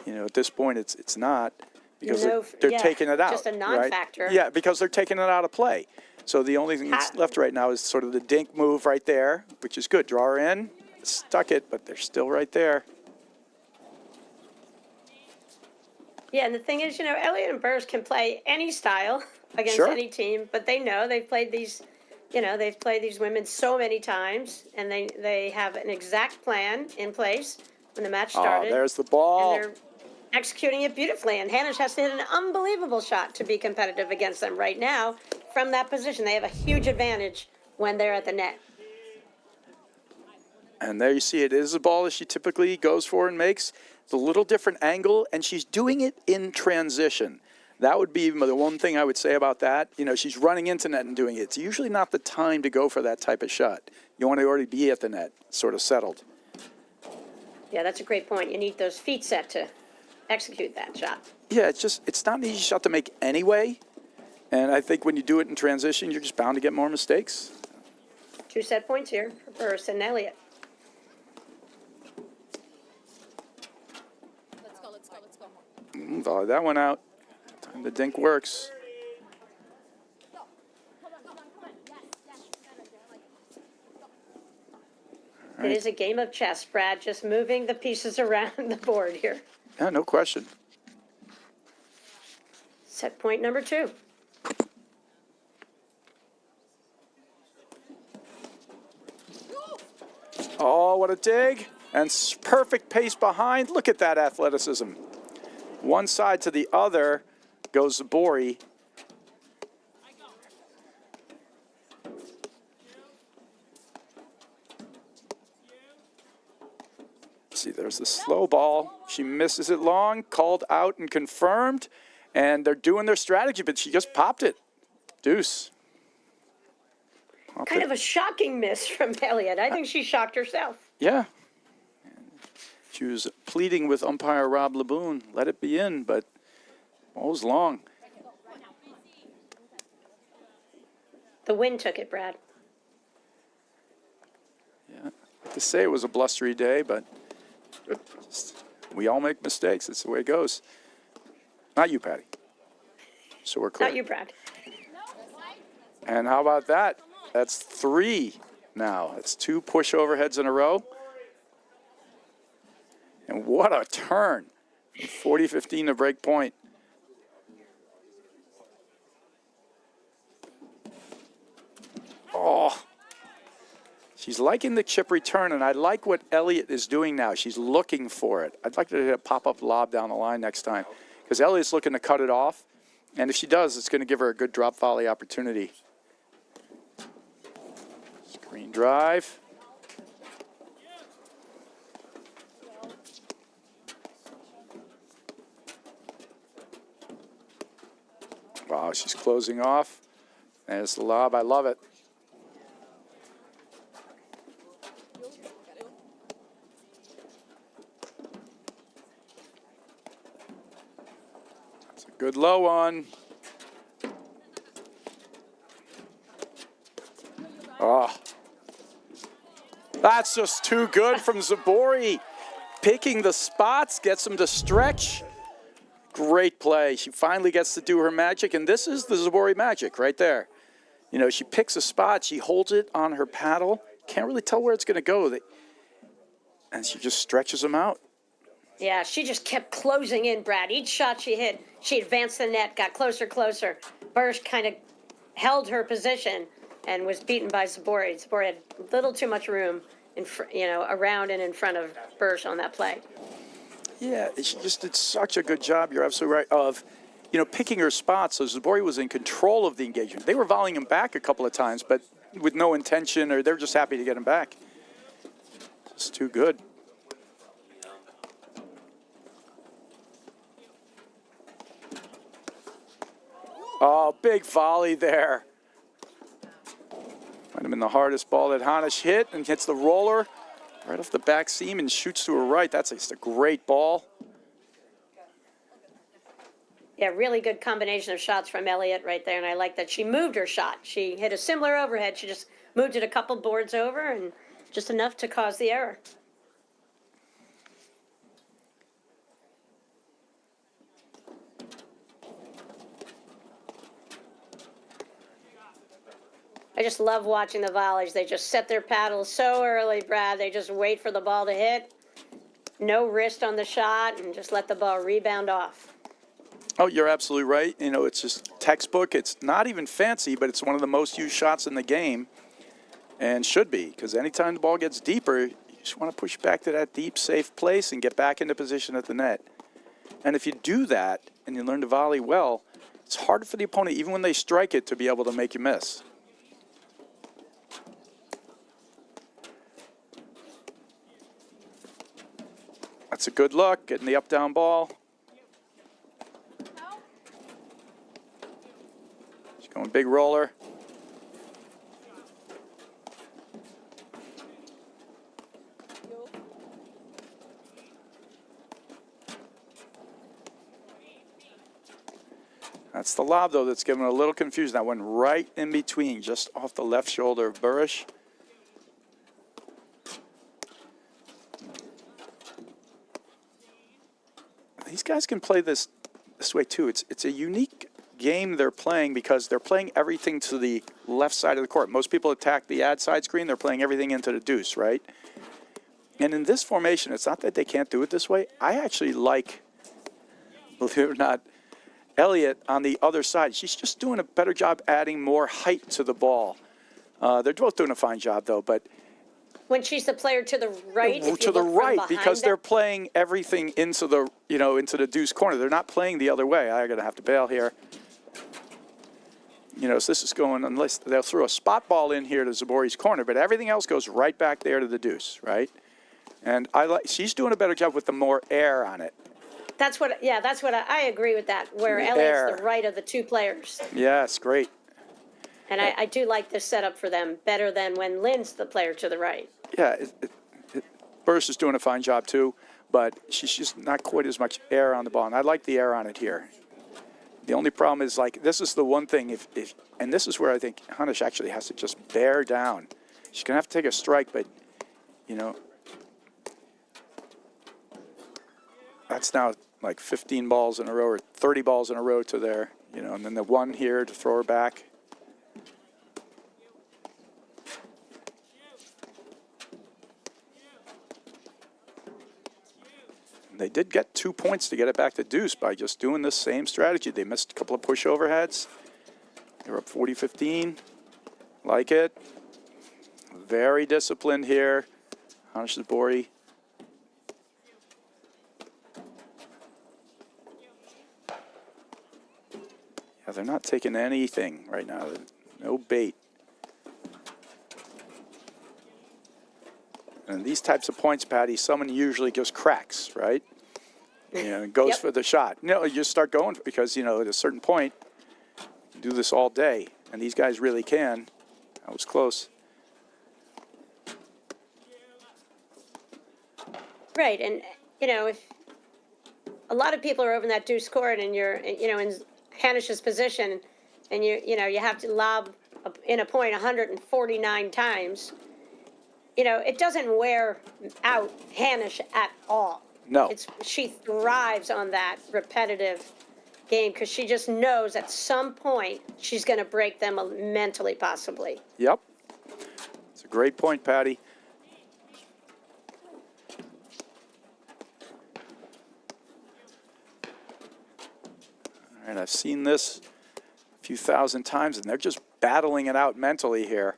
S1: At this point, it's not because they're taking it out.
S4: Just a non-factor.
S1: Right? Yeah, because they're taking it out of play. So the only thing that's left right now is sort of the dink move right there, which is good. Draw her in, stuck it, but they're still right there.
S4: Yeah, and the thing is, Elliot and Burus can play any style against any team, but they know they've played these, they've played these women so many times, and they have an exact plan in place when the match started.
S1: Oh, there's the ball.
S4: And they're executing it beautifully, and Hanish has to hit an unbelievable shot to be competitive against them right now from that position. They have a huge advantage when they're at the net.
S1: And there you see it is the ball that she typically goes for and makes. It's a little different angle, and she's doing it in transition. That would be the one thing I would say about that. She's running into net and doing it. It's usually not the time to go for that type of shot. You want to already be at the net, sort of settled.
S4: Yeah, that's a great point. You need those feet set to execute that shot.
S1: Yeah, it's not an easy shot to make anyway. And I think when you do it in transition, you're just bound to get more mistakes.
S4: 2 set points here for Burus and Elliot.
S5: Let's go.
S1: Volley that one out. Time the dink works.
S4: It is a game of chess, Brad, just moving the pieces around the board here.
S1: Yeah, no question.
S4: Set point number 2.
S1: Oh, what a dig. And perfect pace behind. Look at that athleticism. One side to the other goes Zubori. See, there's the slow ball. She misses it long, called out and confirmed. And they're doing their strategy, but she just popped it. Deuce.
S4: Kind of a shocking miss from Elliot. I think she shocked herself.
S1: Yeah. She was pleading with umpire Rob Laboon, let it be in, but ball was long.
S4: The wind took it, Brad.
S1: Yeah. To say it was a blustery day, but we all make mistakes. It's the way it goes. Not you, Patty. So we're clear.
S4: Not you, Brad.
S1: And how about that? That's 3 now. That's 2 push overheads in a row. And what a turn. 40-15 to break point. Oh. She's liking the chip return, and I like what Elliot is doing now. She's looking for it. I'd like her to hit a pop-up lob down the line next time, because Elliot's looking to cut it off. And if she does, it's going to give her a good drop volley opportunity. Screen drive. Wow, she's closing off. There's the lob. I love it. That's a good low one. Oh. That's just too good from Zubori. Picking the spots, gets them to stretch. Great play. She finally gets to do her magic, and this is the Zubori magic right there. You know, she picks a spot, she holds it on her paddle, can't really tell where it's going to go, and she just stretches them out.
S4: Yeah, she just kept closing in, Brad. Each shot she hit, she advanced the net, got closer, closer. Burus kind of held her position and was beaten by Zubori. Zubori had a little too much room, around and in front of Burus on that play.
S1: Yeah, she just did such a good job, you're absolutely right, of, picking her spots. So Zubori was in control of the engagement. They were volleying him back a couple of times, but with no intention, or they're just happy to get him back. It's too good. Oh, big volley there. Might have been the hardest ball that Hanish hit, and hits the roller right off the back seam and shoots to her right. That's just a great ball.
S4: Yeah, really good combination of shots from Elliot right there, and I like that she moved her shot. She hit a similar overhead. She just moved it a couple boards over, and just enough to cause the error. I just love watching the volleys. They just set their paddles so early, Brad. They just wait for the ball to hit. No wrist on the shot, and just let the ball rebound off.
S1: Oh, you're absolutely right. It's just textbook. It's not even fancy, but it's one of the most used shots in the game, and should be, because anytime the ball gets deeper, you just want to push back to that deep, safe place and get back into position at the net. And if you do that and you learn to volley well, it's harder for the opponent, even when they strike it, to be able to make you miss. That's a good look, getting the up-down ball. She's going big roller. That's the lob, though, that's giving a little confusion. That went right in between, just off the left shoulder of Burus. These guys can play this way too. It's a unique game they're playing, because they're playing everything to the left side of the court. Most people attack the ad side screen. They're playing everything into the deuce, right? And in this formation, it's not that they can't do it this way. I actually like, believe it or not, Elliot on the other side. She's just doing a better job adding more height to the ball. They're both doing a fine job, though, but
S4: When she's the player to the right, if you
S1: To the
S4: look from
S1: right,
S4: behind
S1: because
S4: them?
S1: they're playing everything into the, into the deuce corner. They're not playing the other way. I'm going to have to bail here. So this is going, unless they'll throw a spot ball in here to Zubori's corner, but everything else goes right back there to the deuce, right? And she's doing a better job with the more air on it.
S4: That's what I agree with that, where
S1: The
S4: Elliot's
S1: air.
S4: the right of the two players.
S1: Yes, great.
S4: And I do like this setup for them better than when Lynn's the player to the right.
S1: Yeah, Burus is doing a fine job too, but she's just not quite as much air on the ball. And I like the air on it here. The only problem is, this is the one thing, and this is where I think Hanish actually has to just bear down. She's going to have to take a strike, but, that's now like 15 balls in a row or 30 balls in a row to there, and then the one here to throw her back. They did get 2 points to get it back to deuce by just doing this same strategy. They missed a couple of push overheads. They were up 40-15. Like it. Very disciplined here. Hanish Zubori. Yeah, they're not taking anything right now. No bait. And these types of points, Patty, someone usually just cracks, right? And goes
S4: Yep.
S1: for the shot. You just start going because, at a certain point, you do this all day. And these guys really can. That was close.
S4: Right, and if a lot of people are over in that deuce court and you're in Hanish's position, and you have to lob in a point 149 times, it doesn't wear out Hanish at all.
S1: No.
S4: She thrives on that repetitive game because she just knows at some point she's going to break them mentally, possibly.
S1: Yep. It's a great point, Patty. All right, I've seen this a few thousand times, and they're just battling it out mentally here.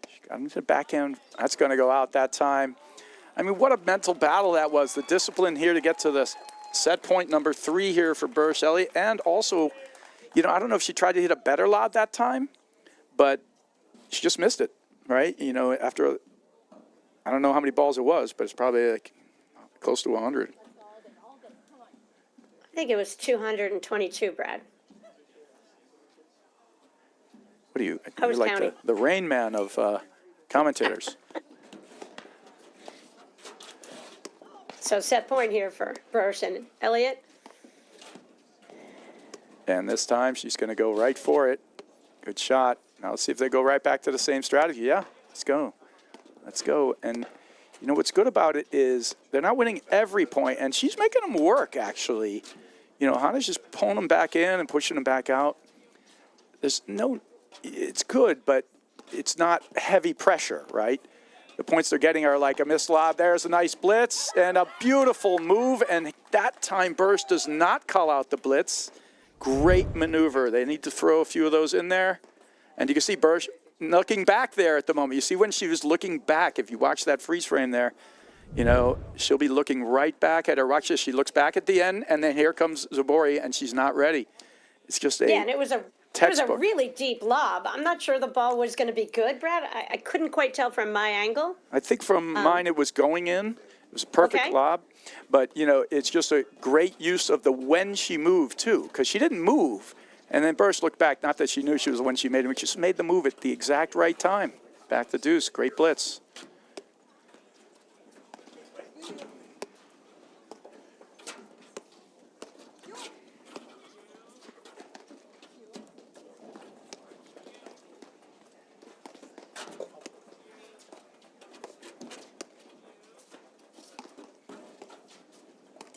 S1: She got into the backhand. That's going to go out that time. I mean, what a mental battle that was. The discipline here to get to the set point number 3 here for Burus Elliot. And also, I don't know if she tried to hit a better lob that time, but she just missed it, right? After, I don't know how many balls it was, but it's probably like close to 100.
S4: I think it was 222, Brad.
S1: What are you?
S4: I was
S1: You're like
S4: counting.
S1: the Rain Man of commentators.
S4: So set point here for Burus and Elliot.
S1: And this time she's going to go right for it. Good shot. Now let's see if they go right back to the same strategy. Yeah, let's go. Let's go. And what's good about it is they're not winning every point, and she's making them work, actually. Hanish is pulling them back in and pushing them back out. It's good, but it's not heavy pressure, right? The points they're getting are like a missed lob. There's a nice blitz and a beautiful move. And that time Burus does not call out the blitz. Great maneuver. They need to throw a few of those in there. And you can see Burus looking back there at the moment. You see when she was looking back, if you watch that freeze frame there, she'll be looking right back at her. Watch this. She looks back at the end, and then here comes Zubori, and she's not ready. It's just a
S4: And it was a really deep lob. I'm not sure the ball was going to be good, Brad. I couldn't quite tell from my angle.
S1: I think from mine it was going in. It was a perfect lob. But, it's just a great use of the when she moved, too, because she didn't move. And then Burus looked back. Not that she knew she was when she made it. She just made the move at the exact right time. Back to deuce. Great blitz.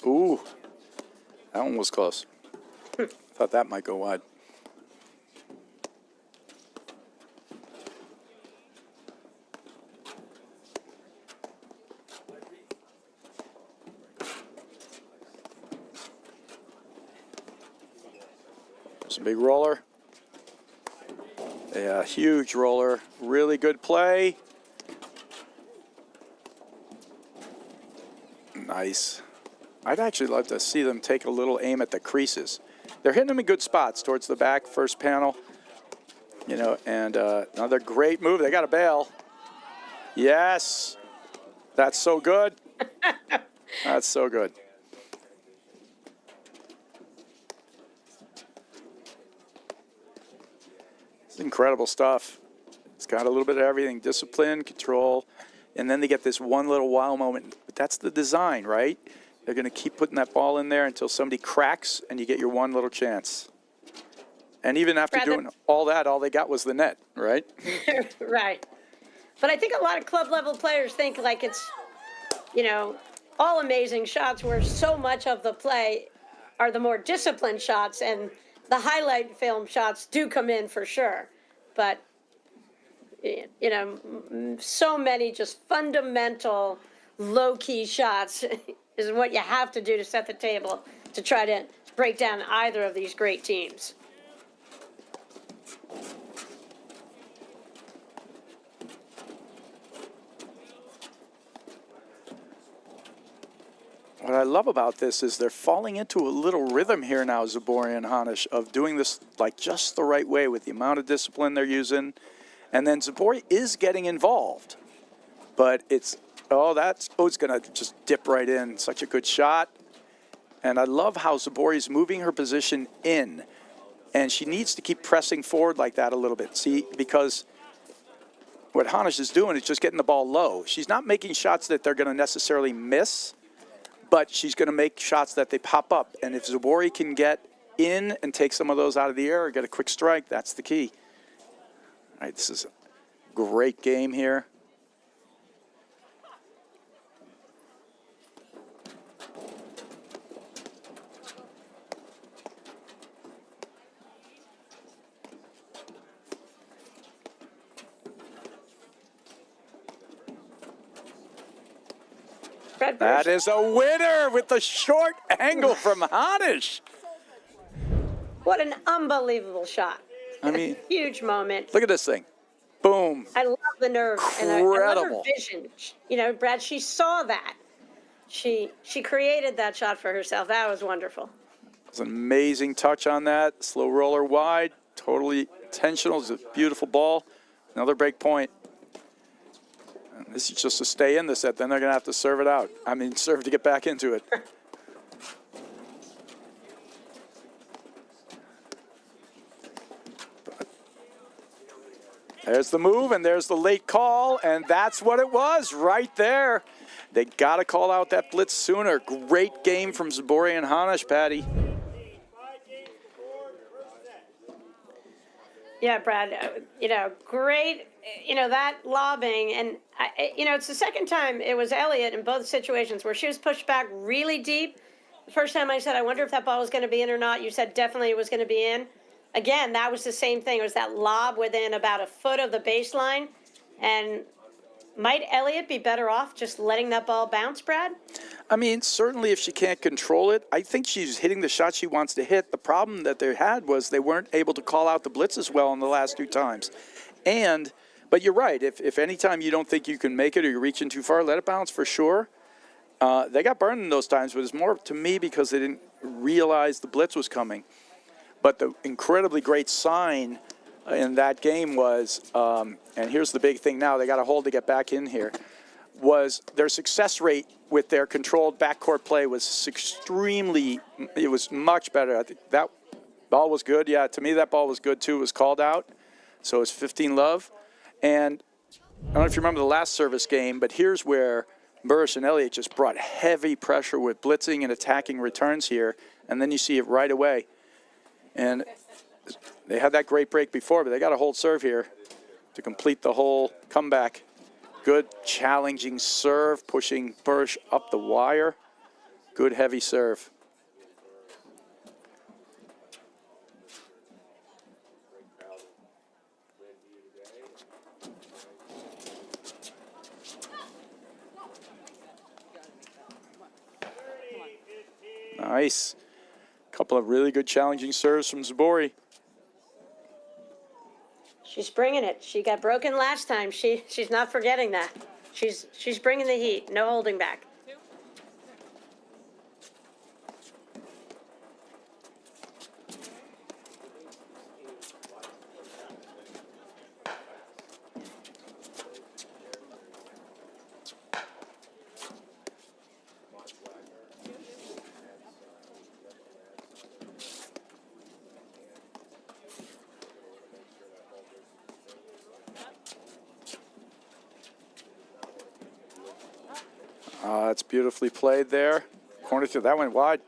S1: Ooh, that one was close. Thought that might go wide. There's a big roller. Yeah, huge roller. Really good play. Nice. I'd actually love to see them take a little aim at the creases. They're hitting them in good spots towards the back, first panel. You know, and another great move. They got a bail. Yes. That's so good. That's so good. It's incredible stuff. It's got a little bit of everything, discipline, control, and then they get this one little wow moment. But that's the design, right? They're going to keep putting that ball in there until somebody cracks and you get your one little chance. And even after doing all that, all they got was the net, right?
S4: Right. But I think a lot of club level players think like it's, you know, all amazing shots where so much of the play are the more disciplined shots, and the highlight film shots do come in for sure. But, you know, so many just fundamental low-key shots is what you have to do to set the table to try to break down either of these great teams.
S1: What I love about this is they're falling into a little rhythm here now, Zubori and Hanish, of doing this like just the right way with the amount of discipline they're using. And then Zubori is getting involved. But it's, it's going to just dip right in. Such a good shot. And I love how Zubori's moving her position in. And she needs to keep pressing forward like that a little bit. See, because what Hanish is doing is just getting the ball low. She's not making shots that they're going to necessarily miss, but she's going to make shots that they pop up. And if Zubori can get in and take some of those out of the air or get a quick strike, that's the key. All right, this is a great game here. That is a winner with the short angle from Hanish.
S4: What an unbelievable shot.
S1: I mean,
S4: huge moment.
S1: Look at this thing. Boom.
S4: I love the nerve.
S1: Incredible.
S4: And I love her vision. You know, Brad, she saw that. She created that shot for herself. That was wonderful.
S1: It's an amazing touch on that. Slow roller wide. Totally intentional. It's a beautiful ball. Another break point. And this is just to stay in the set. Then they're going to have to serve it out. I mean, serve to get back into it. There's the move, and there's the late call, and that's what it was right there. They got to call out that blitz sooner. Great game from Zubori and Hanish, Patty.
S4: Yeah, Brad, you know, great, you know, that lobbing. And, you know, it's the second time it was Elliot in both situations where she was pushed back really deep. The first time I said, I wonder if that ball was going to be in or not. You said definitely it was going to be in. Again, that was the same thing. It was that lob within about a foot of the baseline. And might Elliot be better off just letting that ball bounce, Brad?
S1: I mean, certainly if she can't control it, I think she's hitting the shot she wants to hit. The problem that they had was they weren't able to call out the blitz as well in the last two times. But you're right. If any time you don't think you can make it or you're reaching too far, let it bounce for sure. They got burned in those times, but it's more to me because they didn't realize the blitz was coming. But the incredibly great sign in that game was, and here's the big thing now, they got a hold to get back in here, was their success rate with their controlled backcourt play was it was much better. I think that ball was good. Yeah, to me that ball was good too. It was called out, so it's 15-love. And I don't know if you remember the last service game, but here's where Burus and Elliot just brought heavy pressure with blitzing and attacking returns here, and then you see it right away. And they had that great break before, but they got a hold serve here to complete the whole comeback. Good challenging serve, pushing Burus up the wire. Good heavy serve. Nice. Couple of really good challenging serves from Zubori.
S4: She's bringing it. She got broken last time. She's not forgetting that. She's bringing the heat. No holding back.
S1: That's beautifully played there. Corner to that went wide.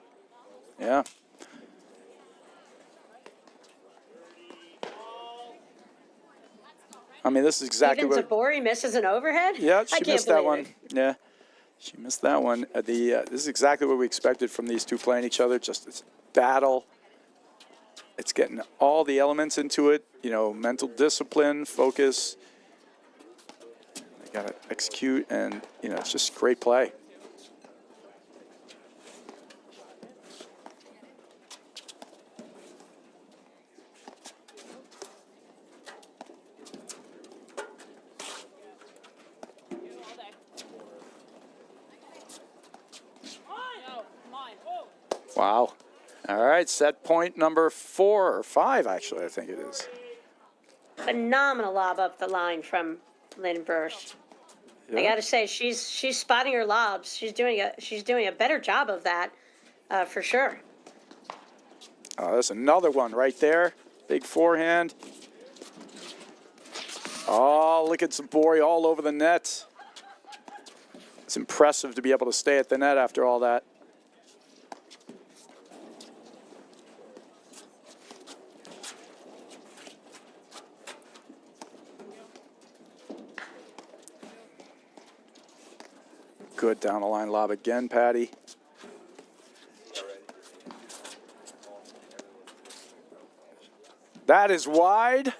S1: Yeah. I mean, this is exactly
S4: Even
S1: what.
S4: Zubori misses an overhead?
S1: Yeah,
S4: I
S1: she
S4: can't
S1: missed that
S4: believe
S1: one.
S4: it.
S1: Yeah, she missed that one. This is exactly what we expected from these two playing each other. Just this battle. It's getting all the elements into it. You know, mental discipline, focus. They got to execute, and you know, it's just great play. Wow. All right, set point number 4 or 5, actually, I think it is.
S4: Phenomenal lob up the line from Lynn Burus. I got to say, she's spotting her lobs. She's doing a better job of that, for sure.
S1: Oh, there's another one right there. Big forehand. Oh, look at Zubori all over the net. It's impressive to be able to stay at the net after all that. Good down the line lob again, Patty. That is wide.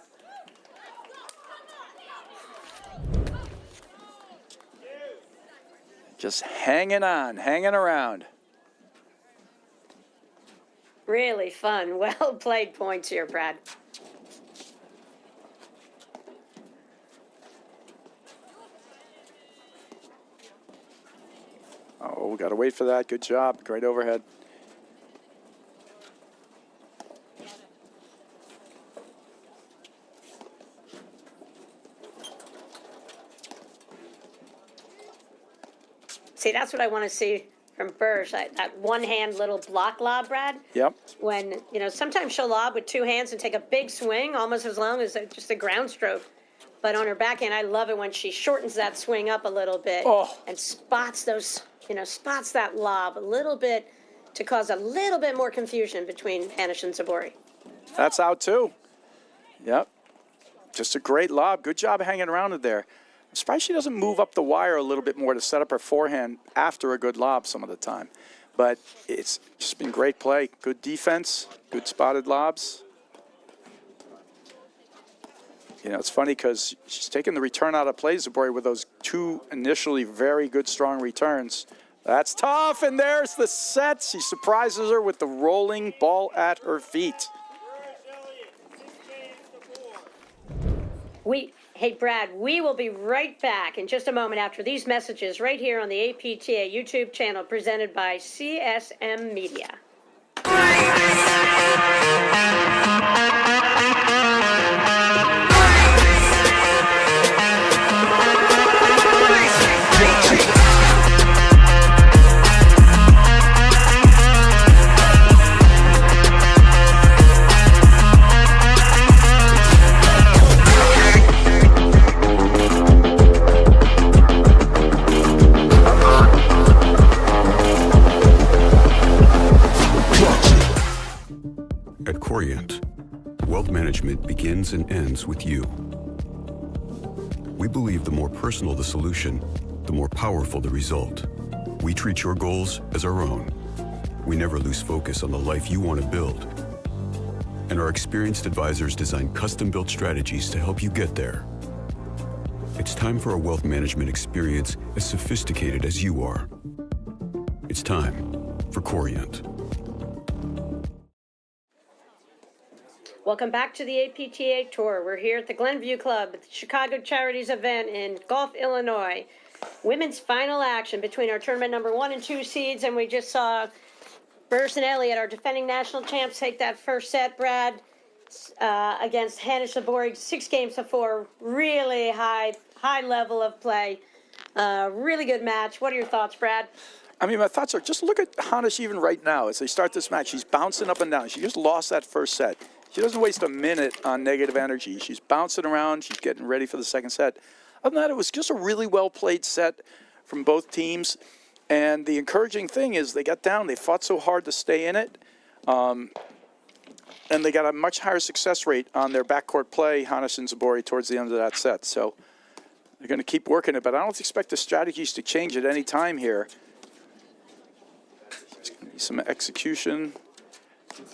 S1: Just hanging on, hanging around.
S4: Really fun. Well played points here, Brad.
S1: Oh, we got to wait for that. Good job. Great overhead.
S4: See, that's what I want to see from Burus. That one-hand little block lob, Brad.
S1: Yep.
S4: When, you know, sometimes she'll lob with two hands and take a big swing, almost as long as just a ground stroke. But on her backhand, I love it when she shortens that swing up a little bit and spots those, you know, spots that lob a little bit to cause a little bit more confusion between Hanish and Zubori.
S1: That's out too. Yep. Just a great lob. Good job hanging around it there. I'm surprised she doesn't move up the wire a little bit more to set up her forehand after a good lob some of the time. But it's just been great play. Good defense, good spotted lobs. You know, it's funny because she's taking the return out of play, Zubori, with those two initially very good, strong returns. That's tough, and there's the set. She surprises her with the rolling ball at her feet.
S4: Hey, Brad, we will be right back in just a moment after these messages right here on the APTA YouTube channel presented by CSM Media.
S6: At Corient, wealth management begins and ends with you. We believe the more personal the solution, the more powerful the result. We treat your goals as our own. We never lose focus on the life you want to build. And our experienced advisors design custom-built strategies to help you get there. It's time for a wealth management experience as sophisticated as you are. It's time for Corient.
S4: Welcome back to the APTA Tour. We're here at the Glenview Club at the Chicago Charities event in Gulf, Illinois. Women's final action between our tournament number 1 and 2 seeds, and we just saw Burus and Elliot, our defending national champs, take that first set, Brad, against Hanish Zubori, 6-4. Really high level of play. Really good match. What are your thoughts, Brad?
S1: I mean, my thoughts are just look at Hanish even right now as they start this match. She's bouncing up and down. She just lost that first set. She doesn't waste a minute on negative energy. She's bouncing around. She's getting ready for the second set. Other than that, it was just a really well-played set from both teams. And the encouraging thing is they got down, they fought so hard to stay in it, and they got a much higher success rate on their backcourt play, Hanish and Zubori, towards the end of that set. So they're going to keep working it, but I don't expect the strategies to change at any time here. There's going to be some execution.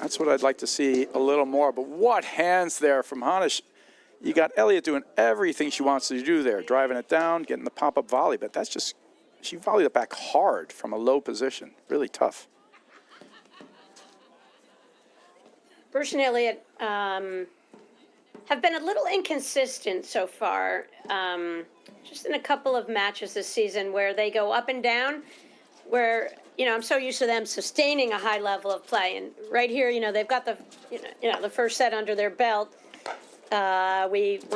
S1: That's what I'd like to see a little more. But what hands there from Hanish. You got Elliot doing everything she wants to do there, driving it down, getting the pop-up volley, but that's just, she volleyed it back hard from a low position. Really tough.
S4: Burus and Elliot have been a little inconsistent so far, just in a couple of matches this season where they go up and down, where, you know, I'm so used to them sustaining a high level of play. And right here, you know, they've got the, the first set under their belt. When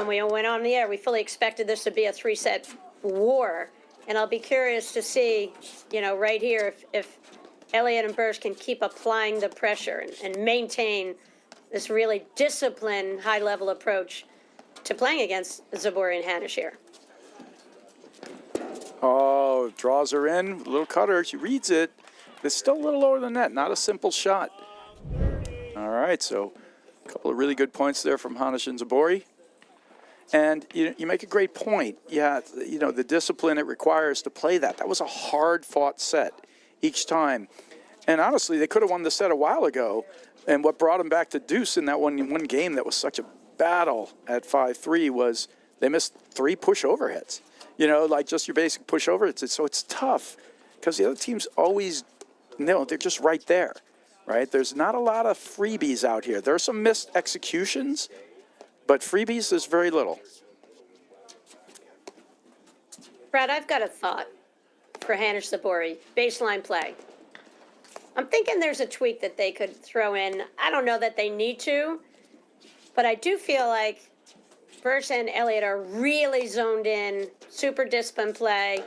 S4: we went on the air, we fully expected this to be a 3-set war. And I'll be curious to see, right here, if Elliot and Burus can keep applying the pressure and maintain this really disciplined, high-level approach to playing against Zubori and Hanish here.
S1: Oh, draws her in, little cutter. She reads it. It's still a little lower than that. Not a simple shot. All right, so a couple of really good points there from Hanish and Zubori. And you make a great point. Yeah, the discipline it requires to play that. That was a hard-fought set each time. And honestly, they could have won the set a while ago. And what brought them back to deuce in that one game that was such a battle at 5-3 was they missed 3 push overheads. Like just your basic push overheads. So it's tough because the other teams always, they're just right there, right? There's not a lot of freebies out here. There are some missed executions, but freebies, there's very little.
S4: Brad, I've got a thought for Hanish Zubori, baseline play. I'm thinking there's a tweak that they could throw in. I don't know that they need to, but I do feel like Burus and Elliot are really zoned in, super disciplined play,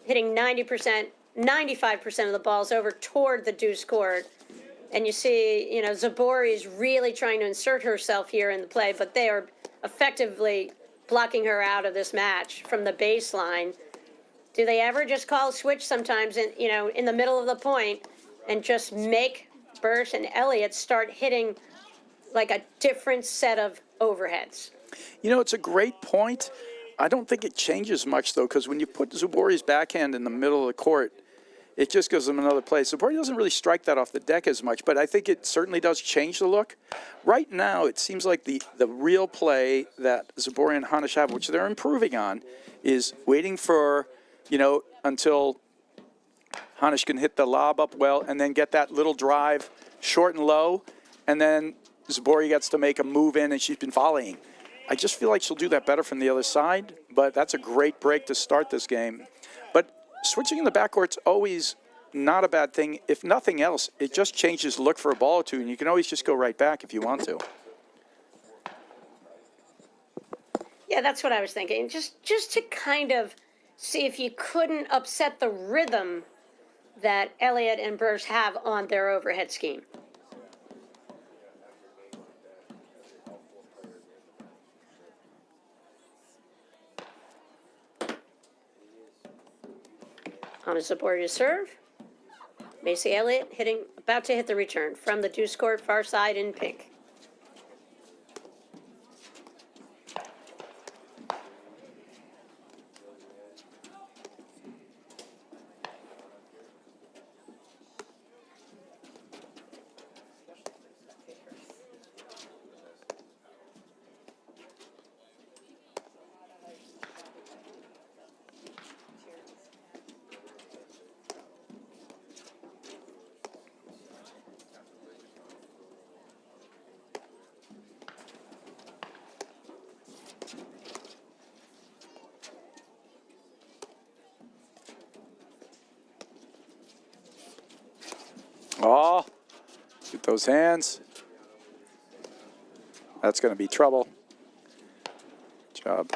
S4: hitting 90%, 95% of the balls over toward the deuce court. And you see, Zubori is really trying to insert herself here in the play, but they are effectively blocking her out of this match from the baseline. Do they ever just call a switch sometimes in the middle of the point and just make Burus and Elliot start hitting like a different set of overheads?
S1: It's a great point. I don't think it changes much, though, because when you put Zubori's backhand in the middle of the court, it just gives them another play. Zubori doesn't really strike that off the deck as much, but I think it certainly does change the look. Right now, it seems like the real play that Zubori and Hanish have, which they're improving on, is waiting for, until Hanish can hit the lob up well and then get that little drive short and low, and then Zubori gets to make a move in, and she's been volleying. I just feel like she'll do that better from the other side, but that's a great break to start this game. But switching in the backcourt's always not a bad thing. If nothing else, it just changes the look for a ball or two, and you can always just go right back if you want to.
S4: Yeah, that's what I was thinking. Just to kind of see if you couldn't upset the rhythm that Elliot and Burus have on their overhead scheme. On a supported serve, Macy Elliott about to hit the return from the deuce court far side in pink.
S1: Oh, get those hands. That's going to be trouble. Good job.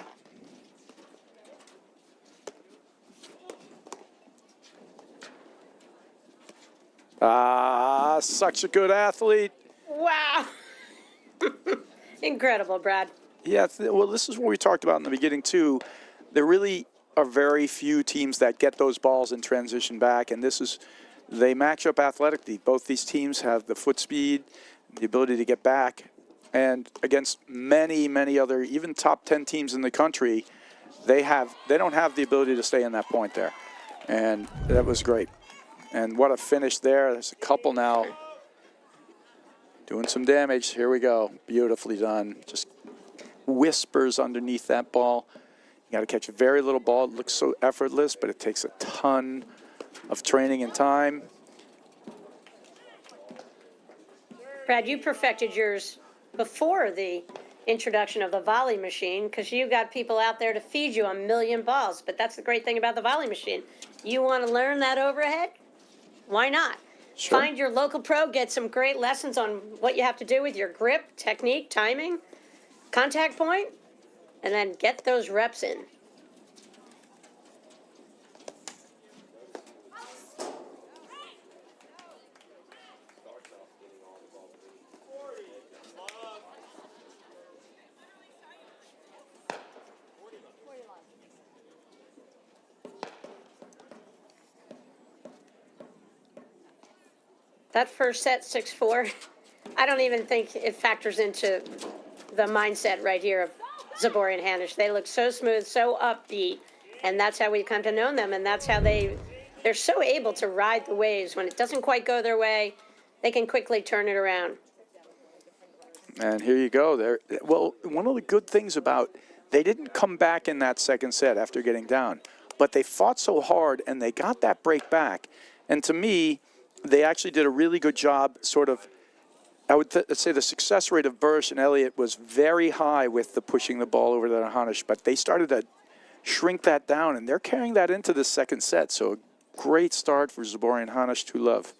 S1: Such a good athlete.
S4: Wow. Incredible, Brad.
S1: Yeah, well, this is what we talked about in the beginning, too. They're really are very few teams that get those balls and transition back, and they match up athletically. Both these teams have the foot speed, the ability to get back, and against many, many other, even top 10 teams in the country, they don't have the ability to stay in that point there. And that was great. And what a finish there. There's a couple now doing some damage. Here we go. Beautifully done. Just whispers underneath that ball. You got to catch a very little ball. It looks so effortless, but it takes a ton of training and time.
S4: Brad, you perfected yours before the introduction of the volley machine because you got people out there to feed you a million balls. But that's the great thing about the volley machine. You want to learn that overhead? Why not?
S1: Sure.
S4: Find your local pro, get some great lessons on what you have to do with your grip, technique, timing, contact point, and then get those reps in. That first set, 6-4, I don't even think it factors into the mindset right here of Zubori and Hanish. They look so smooth, so upbeat, and that's how we come to know them, and that's how they're so able to ride the waves. When it doesn't quite go their way, they can quickly turn it around.
S1: And here you go. Well, one of the good things about, they didn't come back in that second set after getting down, but they fought so hard and they got that break back. And to me, they actually did a really good job sort of, I would say the success rate of Burus and Elliot was very high with the pushing the ball over to Hanish, but they started to shrink that down, and they're carrying that into the second set. So a great start for Zubori and Hanish to love.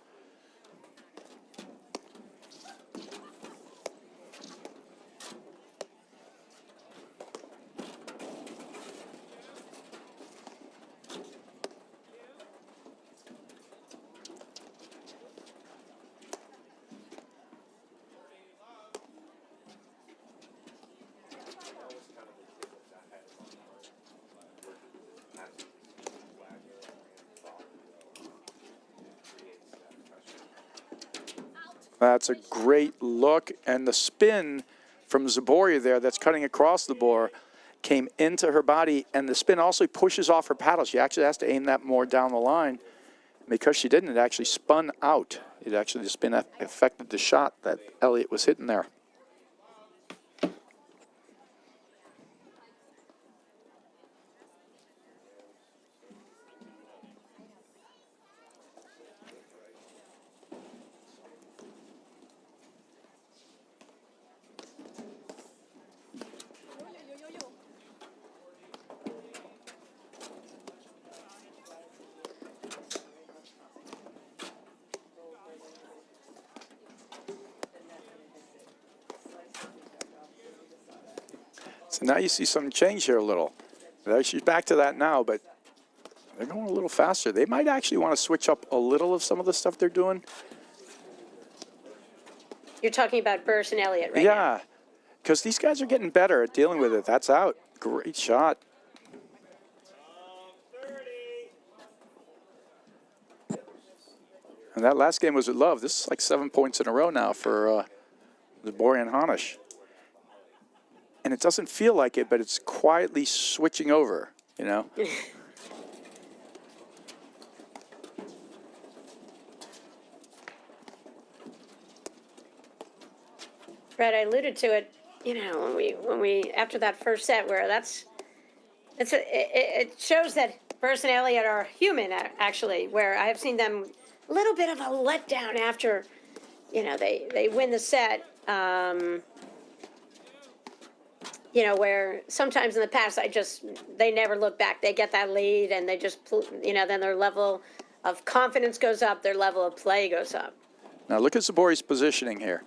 S1: That's a great look, and the spin from Zubori there that's cutting across the board came into her body, and the spin also pushes off her paddle. She actually has to aim that more down the line. Because she didn't, it actually spun out. It actually, the spin affected the shot that Elliot was hitting there. So now you see some change here a little. She's back to that now, but they're going a little faster. They might actually want to switch up a little of some of the stuff they're doing.
S4: You're talking about Burus and Elliot right now.
S1: Yeah, because these guys are getting better at dealing with it. That's out. Great shot. And that last game was at love. This is like 7 points in a row now for Zubori and Hanish. And it doesn't feel like it, but it's quietly switching over, you know?
S4: Brad, I alluded to it, you know, when we after that first set where it shows that Burus and Elliot are human, actually, where I have seen them a little bit of a letdown after, you know, they win the set. You know, where sometimes in the past they never look back. They get that lead and they just, you know, then their level of confidence goes up, their level of play goes up.
S1: Now look at Zubori's positioning here.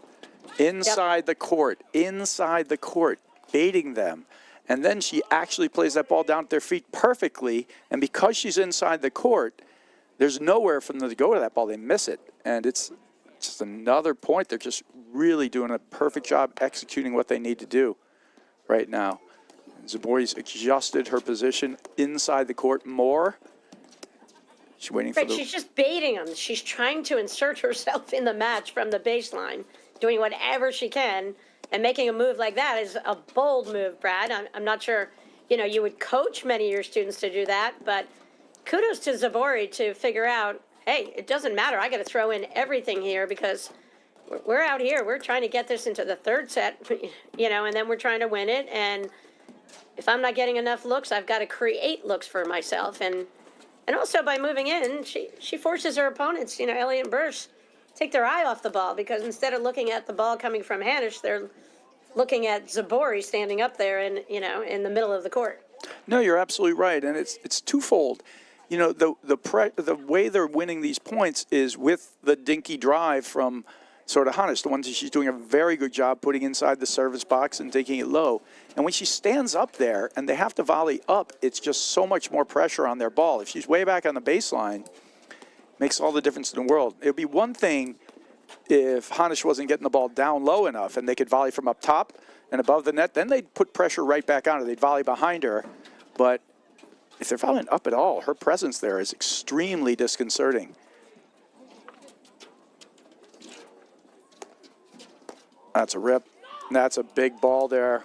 S1: Inside the court, baiting them. And then she actually plays that ball down at their feet perfectly. And because she's inside the court, there's nowhere for them to go to that ball. They miss it. And it's just another point. They're just really doing a perfect job executing what they need to do right now. Zubori's adjusted her position inside the court more. She's waiting for
S4: Right,
S1: the...
S4: she's just baiting him. She's trying to insert herself in the match from the baseline, doing whatever she can, and making a move like that is a bold move, Brad. I'm not sure, you would coach many of your students to do that, but kudos to Zubori to figure out, hey, it doesn't matter. I got to throw in everything here because we're out here. We're trying to get this into the third set, and then we're trying to win it. And if I'm not getting enough looks, I've got to create looks for myself. And also by moving in, she forces her opponents, Elliot and Burus, take their eye off the ball because instead of looking at the ball coming from Hanish, they're looking at Zubori standing up there in the middle of the court.
S1: No, you're absolutely right, and it's twofold. The way they're winning these points is with the dinky drive from sort of Hanish, the ones that she's doing a very good job putting inside the service box and taking it low. And when she stands up there and they have to volley up, it's just so much more pressure on their ball. If she's way back on the baseline, makes all the difference in the world. It would be one thing if Hanish wasn't getting the ball down low enough and they could volley from up top and above the net, then they'd put pressure right back on her. They'd volley behind her. But if they're volleying up at all, her presence there is extremely disconcerting. That's a rip. That's a big ball there.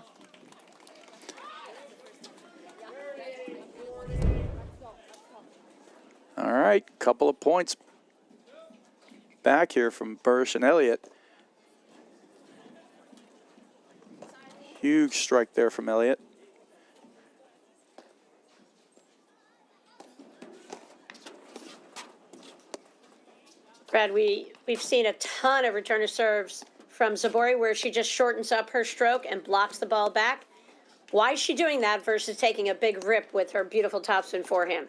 S1: All right, couple of points back here from Burus and Elliot. Huge strike there from Elliot.
S4: Brad, we've seen a ton of return of serves from Zubori where she just shortens up her stroke and blocks the ball back. Why is she doing that versus taking a big rip with her beautiful topspin forehand?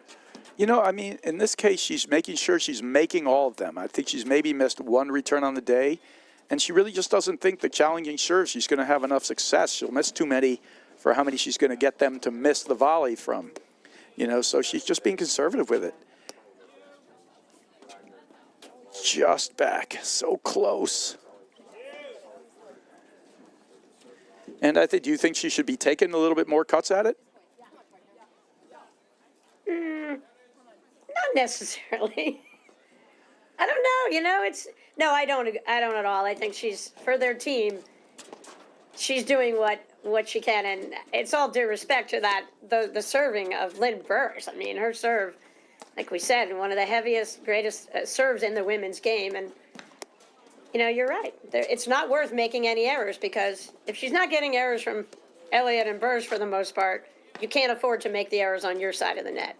S1: In this case, she's making sure she's making all of them. I think she's maybe missed one return on the day, and she really just doesn't think the challenging serves she's going to have enough success. She'll miss too many for how many she's going to get them to miss the volley from. So she's just being conservative with it. Just back, so close. And do you think she should be taking a little bit more cuts at it?
S4: Not necessarily. I don't know. I don't at all. I think she's, for their team, she's doing what she can, and it's all due respect to the serving of Lynn Burus. I mean, her serve, like we said, one of the heaviest, greatest serves in the women's game, and you're right. It's not worth making any errors because if she's not getting errors from Elliot and Burus for the most part, you can't afford to make the errors on your side of the net.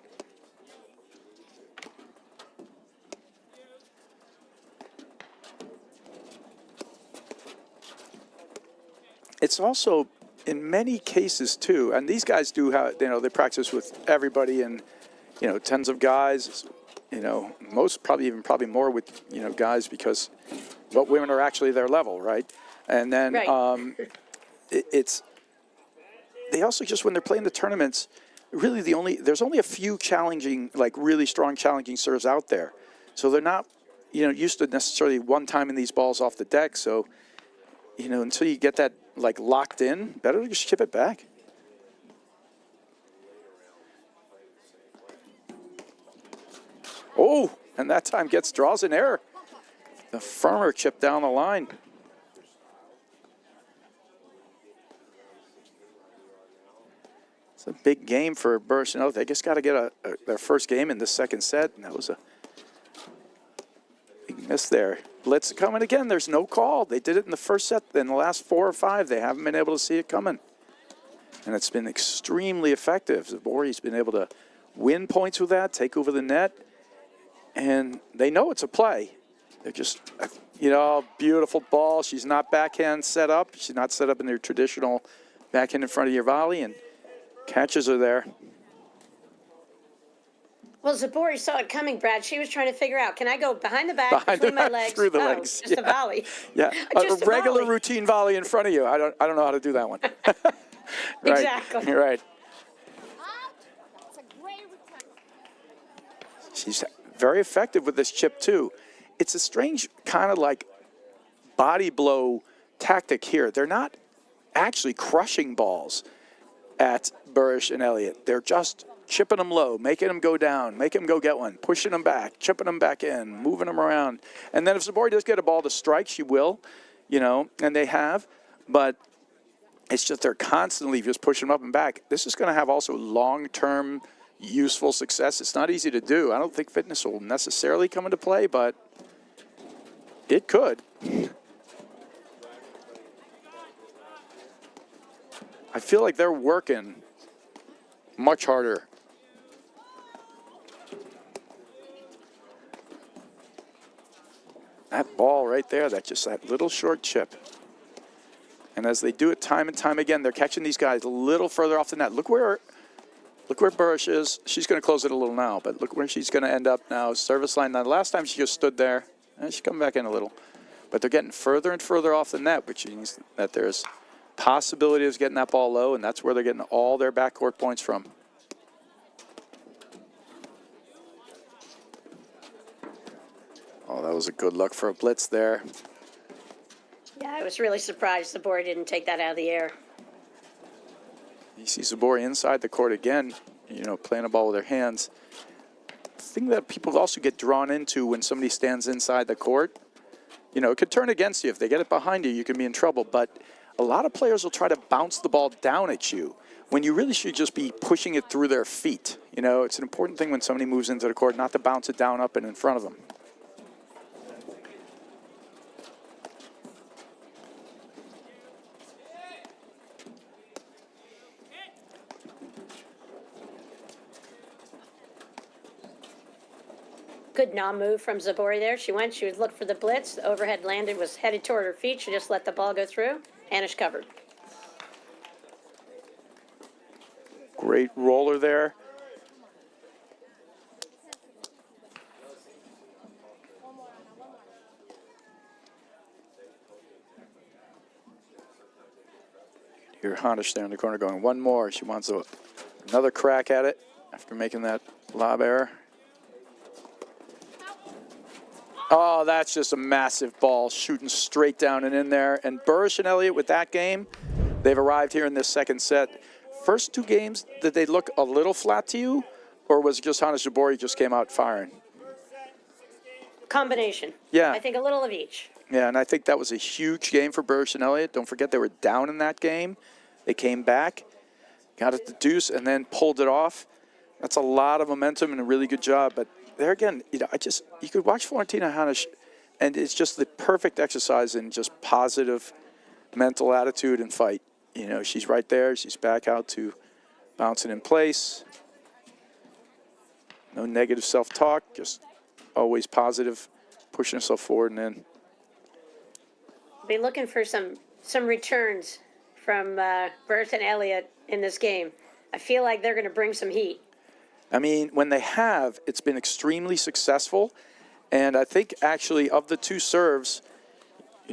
S1: It's also, in many cases, too, and these guys do have, they practice with everybody and, tens of guys, most probably more with, guys because women are actually their level, right? And then
S4: Right.
S1: They also just, when they're playing the tournaments, really there's only a few challenging, like really strong challenging serves out there. So they're not, used to necessarily one time in these balls off the deck. So, until you get that locked in, better to just chip it back. Oh, and that time draws an error. The firmer chip down the line. It's a big game for Burus. They just got to get their first game in the second set, and that was a big miss there. Blitz coming again. There's no call. They did it in the first set. In the last 4 or 5, they haven't been able to see it coming. And it's been extremely effective. Zubori's been able to win points with that, take over the net, and they know it's a play. They're just, beautiful ball. She's not backhand set up. She's not set up in their traditional backhand in front of your volley, and catches her there.
S4: Well, Zubori saw it coming, Brad. She was trying to figure out, can I go behind the back, between my legs?
S1: Through the legs.
S4: Just a volley.
S1: Yeah,
S4: Just
S1: a regular
S4: volley.
S1: routine volley in front of you. I don't know how to do that one. Right.
S4: Exactly.
S1: You're right.
S5: That's a great return.
S1: She's very effective with this chip, too. It's a strange kind of body blow tactic here. They're not actually crushing balls. at Burus and Elliot. They're just chipping them low, making them go down, making them go get one, pushing them back, chipping them back in, moving them around. And then if Zubori does get a ball to strike, she will, and they have. But it's just they're constantly just pushing them up and back. This is going to have also long-term useful success. It's not easy to do. I don't think fitness will necessarily come into play, but it could. I feel like they're working much harder. That ball right there, that little short chip. And as they do it time and time again, they're catching these guys a little further off the net. Look where Burus is. She's going to close it a little now, but look where she's going to end up now. Service line. Now, the last time she just stood there, and she's coming back in a little. But they're getting further and further off the net, which means that there's possibility of getting that ball low, and that's where they're getting all their backcourt points from. Oh, that was a good look for a blitz there.
S4: Yeah, I was really surprised Zubori didn't take that out of the air.
S1: You see Zubori inside the court again, playing a ball with her hands. The thing that people also get drawn into when somebody stands inside the court, it could turn against you. If they get it behind you, you can be in trouble. But a lot of players will try to bounce the ball down at you when you really should just be pushing it through their feet. It's an important thing when somebody moves into the court not to bounce it down up and in front of them.
S4: Good non-move from Zubori there. She would look for the blitz. The overhead landed, was headed toward her feet. She just let the ball go through. Hanish covered.
S1: Great roller there. Hear Hanish there in the corner going, one more. She wants another crack at it after making that lob error. Oh, that's just a massive ball shooting straight down and in there. And Burus and Elliot with that game, they've arrived here in this second set. First two games, did they look a little flat to you? Or was it just Hanish Zubori just came out firing?
S4: Combination.
S1: Yeah.
S4: I think a little of each.
S1: Yeah, and I think that was a huge game for Burus and Elliot. Don't forget they were down in that game. They came back, got it the deuce, and then pulled it off. That's a lot of momentum and a really good job. But there again, you could watch Florentina Hanish, and it's just the perfect exercise in just positive mental attitude and fight. She's right there. She's back out to bouncing in place. No negative self-talk, just always positive, pushing herself forward and in.
S4: Be looking for some returns from Burus and Elliot in this game. I feel like they're going to bring some heat.
S1: I mean, when they have, it's been extremely successful. And I think actually of the two serves,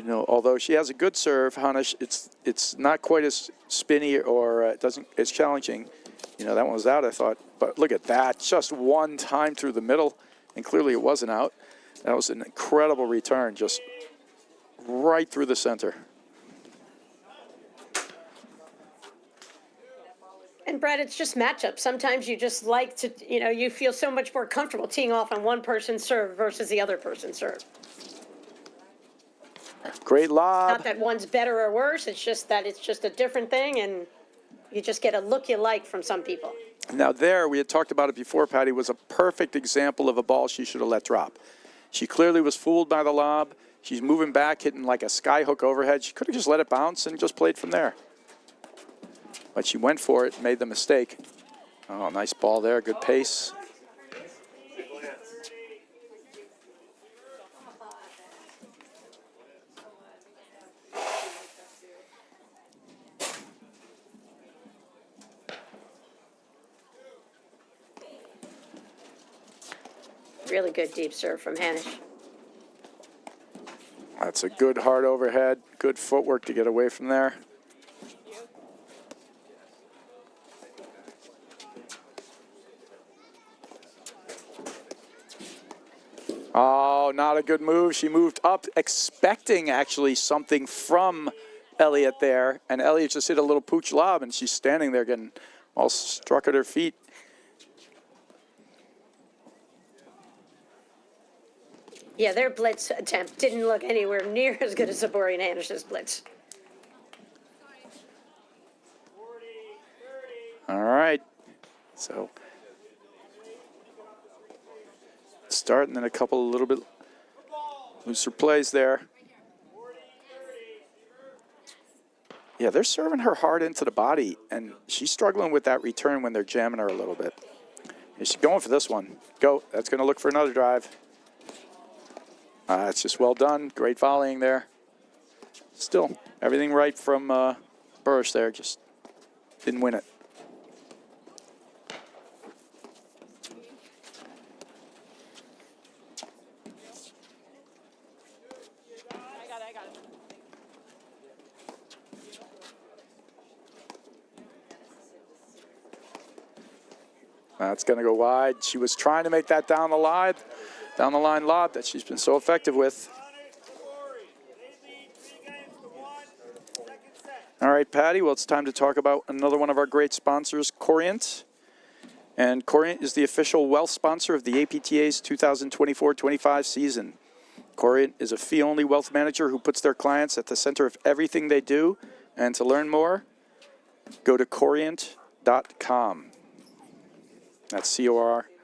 S1: although she has a good serve, Hanish, it's not quite as spinny or it's challenging. That one was out, I thought. But look at that, just one time through the middle, and clearly it wasn't out. That was an incredible return, just right through the center.
S4: And Brad, it's just matchup. Sometimes you just like to, you feel so much more comfortable teeing off on one person's serve versus the other person's serve.
S1: Great lob.
S4: Not that one's better or worse. It's just that it's just a different thing, and you just get a look you like from some people.
S1: Now there, we had talked about it before, Patty, was a perfect example of a ball she should have let drop. She clearly was fooled by the lob. She's moving back, hitting like a sky hook overhead. She could have just let it bounce and just played from there. But she went for it, made the mistake. Oh, nice ball there, good pace.
S4: Really good deep serve from Hanish.
S1: That's a good hard overhead, good footwork to get away from there. Oh, not a good move. She moved up expecting actually something from Elliot there, and Elliot just hit a little pooch lob, and she's standing there getting all struck at her feet.
S4: Yeah, their blitz attempt didn't look anywhere near as good as Zubori and Hanish's blitz.
S1: All right, so start and then a couple of little bit looser plays there. Yeah, they're serving her hard into the body, and she's struggling with that return when they're jamming her a little bit. And she's going for this one. Go. That's going to look for another drive. It's just well done. Great volleying there. Still, everything right from Burus there. Just didn't win it. That's going to go wide. She was trying to make that down the line lob that she's been so effective with. All right, Patty, well, it's time to talk about another one of our great sponsors, Corient. And Corient is the official wealth sponsor of the APTA's 2024-25 season. Corient is a fee-only wealth manager who puts their clients at the center of everything they do. And to learn more, go to corient.com. That's CORIENT.com.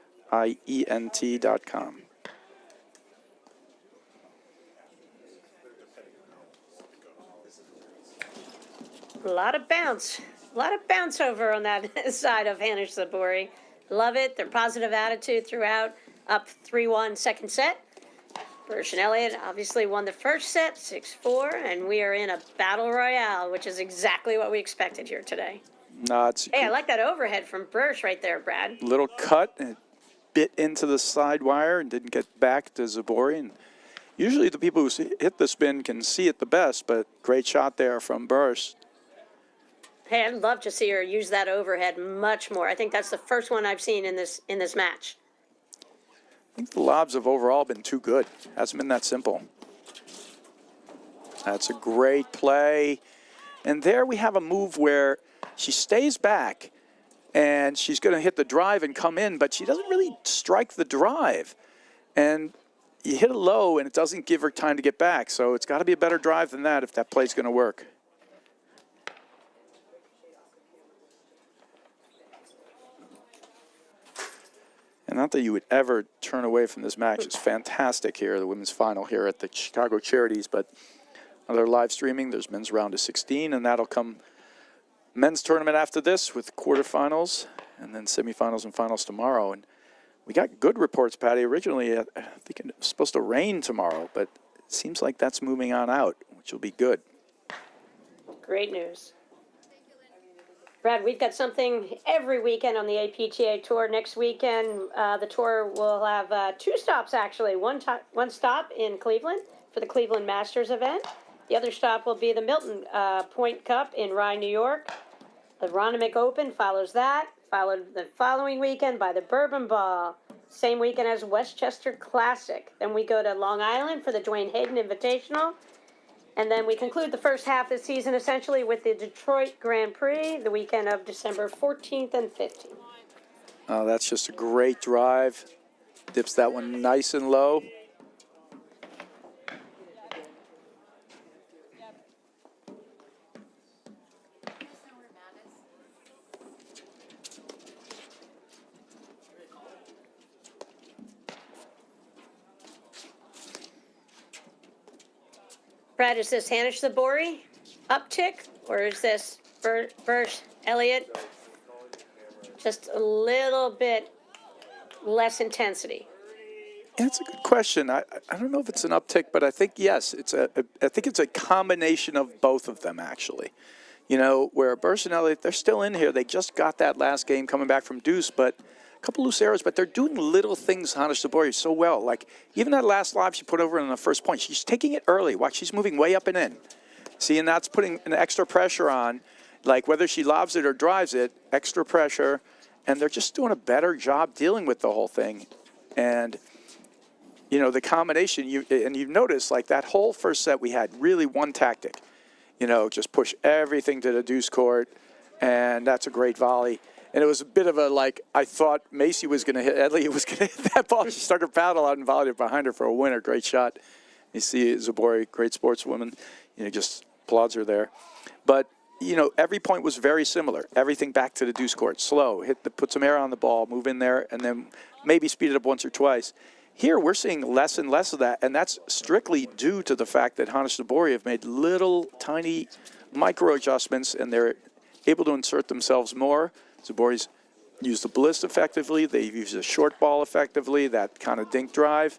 S4: A lot of bounce over on that side of Hanish Zubori. Love it. Their positive attitude throughout. Up 3-1 second set. Burus and Elliot obviously won the first set, 6-4, and we are in a battle royale, which is exactly what we expected here today. Hey, I like that overhead from Burus right there, Brad.
S1: Little cut and bit into the side wire and didn't get back to Zubori. And usually the people who hit the spin can see it the best, but great shot there from Burus.
S4: Hey, I'd love to see her use that overhead much more. I think that's the first one I've seen in this match.
S1: I think the lobs have overall been too good. Hasn't been that simple. That's a great play. And there we have a move where she stays back and she's going to hit the drive and come in, but she doesn't really strike the drive. And you hit it low and it doesn't give her time to get back. So it's got to be a better drive than that if that play's going to work. And not that you would ever turn away from this match. It's fantastic here, the women's final here at the Chicago Charities. But another live streaming, there's men's round of 16, and that'll come men's tournament after this with quarterfinals and then semifinals and finals tomorrow. And we got good reports, Patty. Originally, I think it was supposed to rain tomorrow, but it seems like that's moving on out, which will be good.
S4: Great news. Brad, we've got something every weekend on the APTA Tour. Next weekend, the tour will have 2 stops, actually. One stop in Cleveland for the Cleveland Masters event. The other stop will be the Milton Point Cup in Rye, New York. The Ronimick Open follows that, followed the following weekend by the Bourbon Ball. Same weekend as Westchester Classic. Then we go to Long Island for the Dwayne Hayden Invitational. And then we conclude the first half of the season essentially with the Detroit Grand Prix, the weekend of December 14th and 15th.
S1: Oh, that's just a great drive. Dips that one nice and low.
S4: Brad, is this Hanish Zubori uptick, or is this Burus Elliot just a little bit less intensity?
S1: Yeah, it's a good question. I don't know if it's an uptick, but I think, yes, I think it's a combination of both of them, actually. You know, where Burus and Elliot, they're still in here. They just got that last game coming back from deuce, but a couple loose errors, but they're doing little things, Hanish Zubori, so well. Like, even that last lob she put over in the first point, she's taking it early. Watch, she's moving way up and in. See, and that's putting an extra pressure on, like whether she lobs it or drives it, extra pressure, and they're just doing a better job dealing with the whole thing. And, you know, the combination, you've noticed, like, that whole first set we had really one tactic. just push everything to the deuce court, and that's a great volley. And it was a bit of a, I thought Macy was going to hit, Elliot was going to hit that ball. She stuck her paddle out and volleyed it behind her for a winner. Great shot. You see Zubori, great sportswoman, just applauds her there. But, every point was very similar. Everything back to the deuce court. Slow, put some air on the ball, move in there, and then maybe speed it up once or twice. Here, we're seeing less and less of that, and that's strictly due to the fact that Hanish and Zubori have made little, tiny micro adjustments, and they're able to insert themselves more. Zubori's used the bliss effectively. They've used a short ball effectively, that kind of dink drive.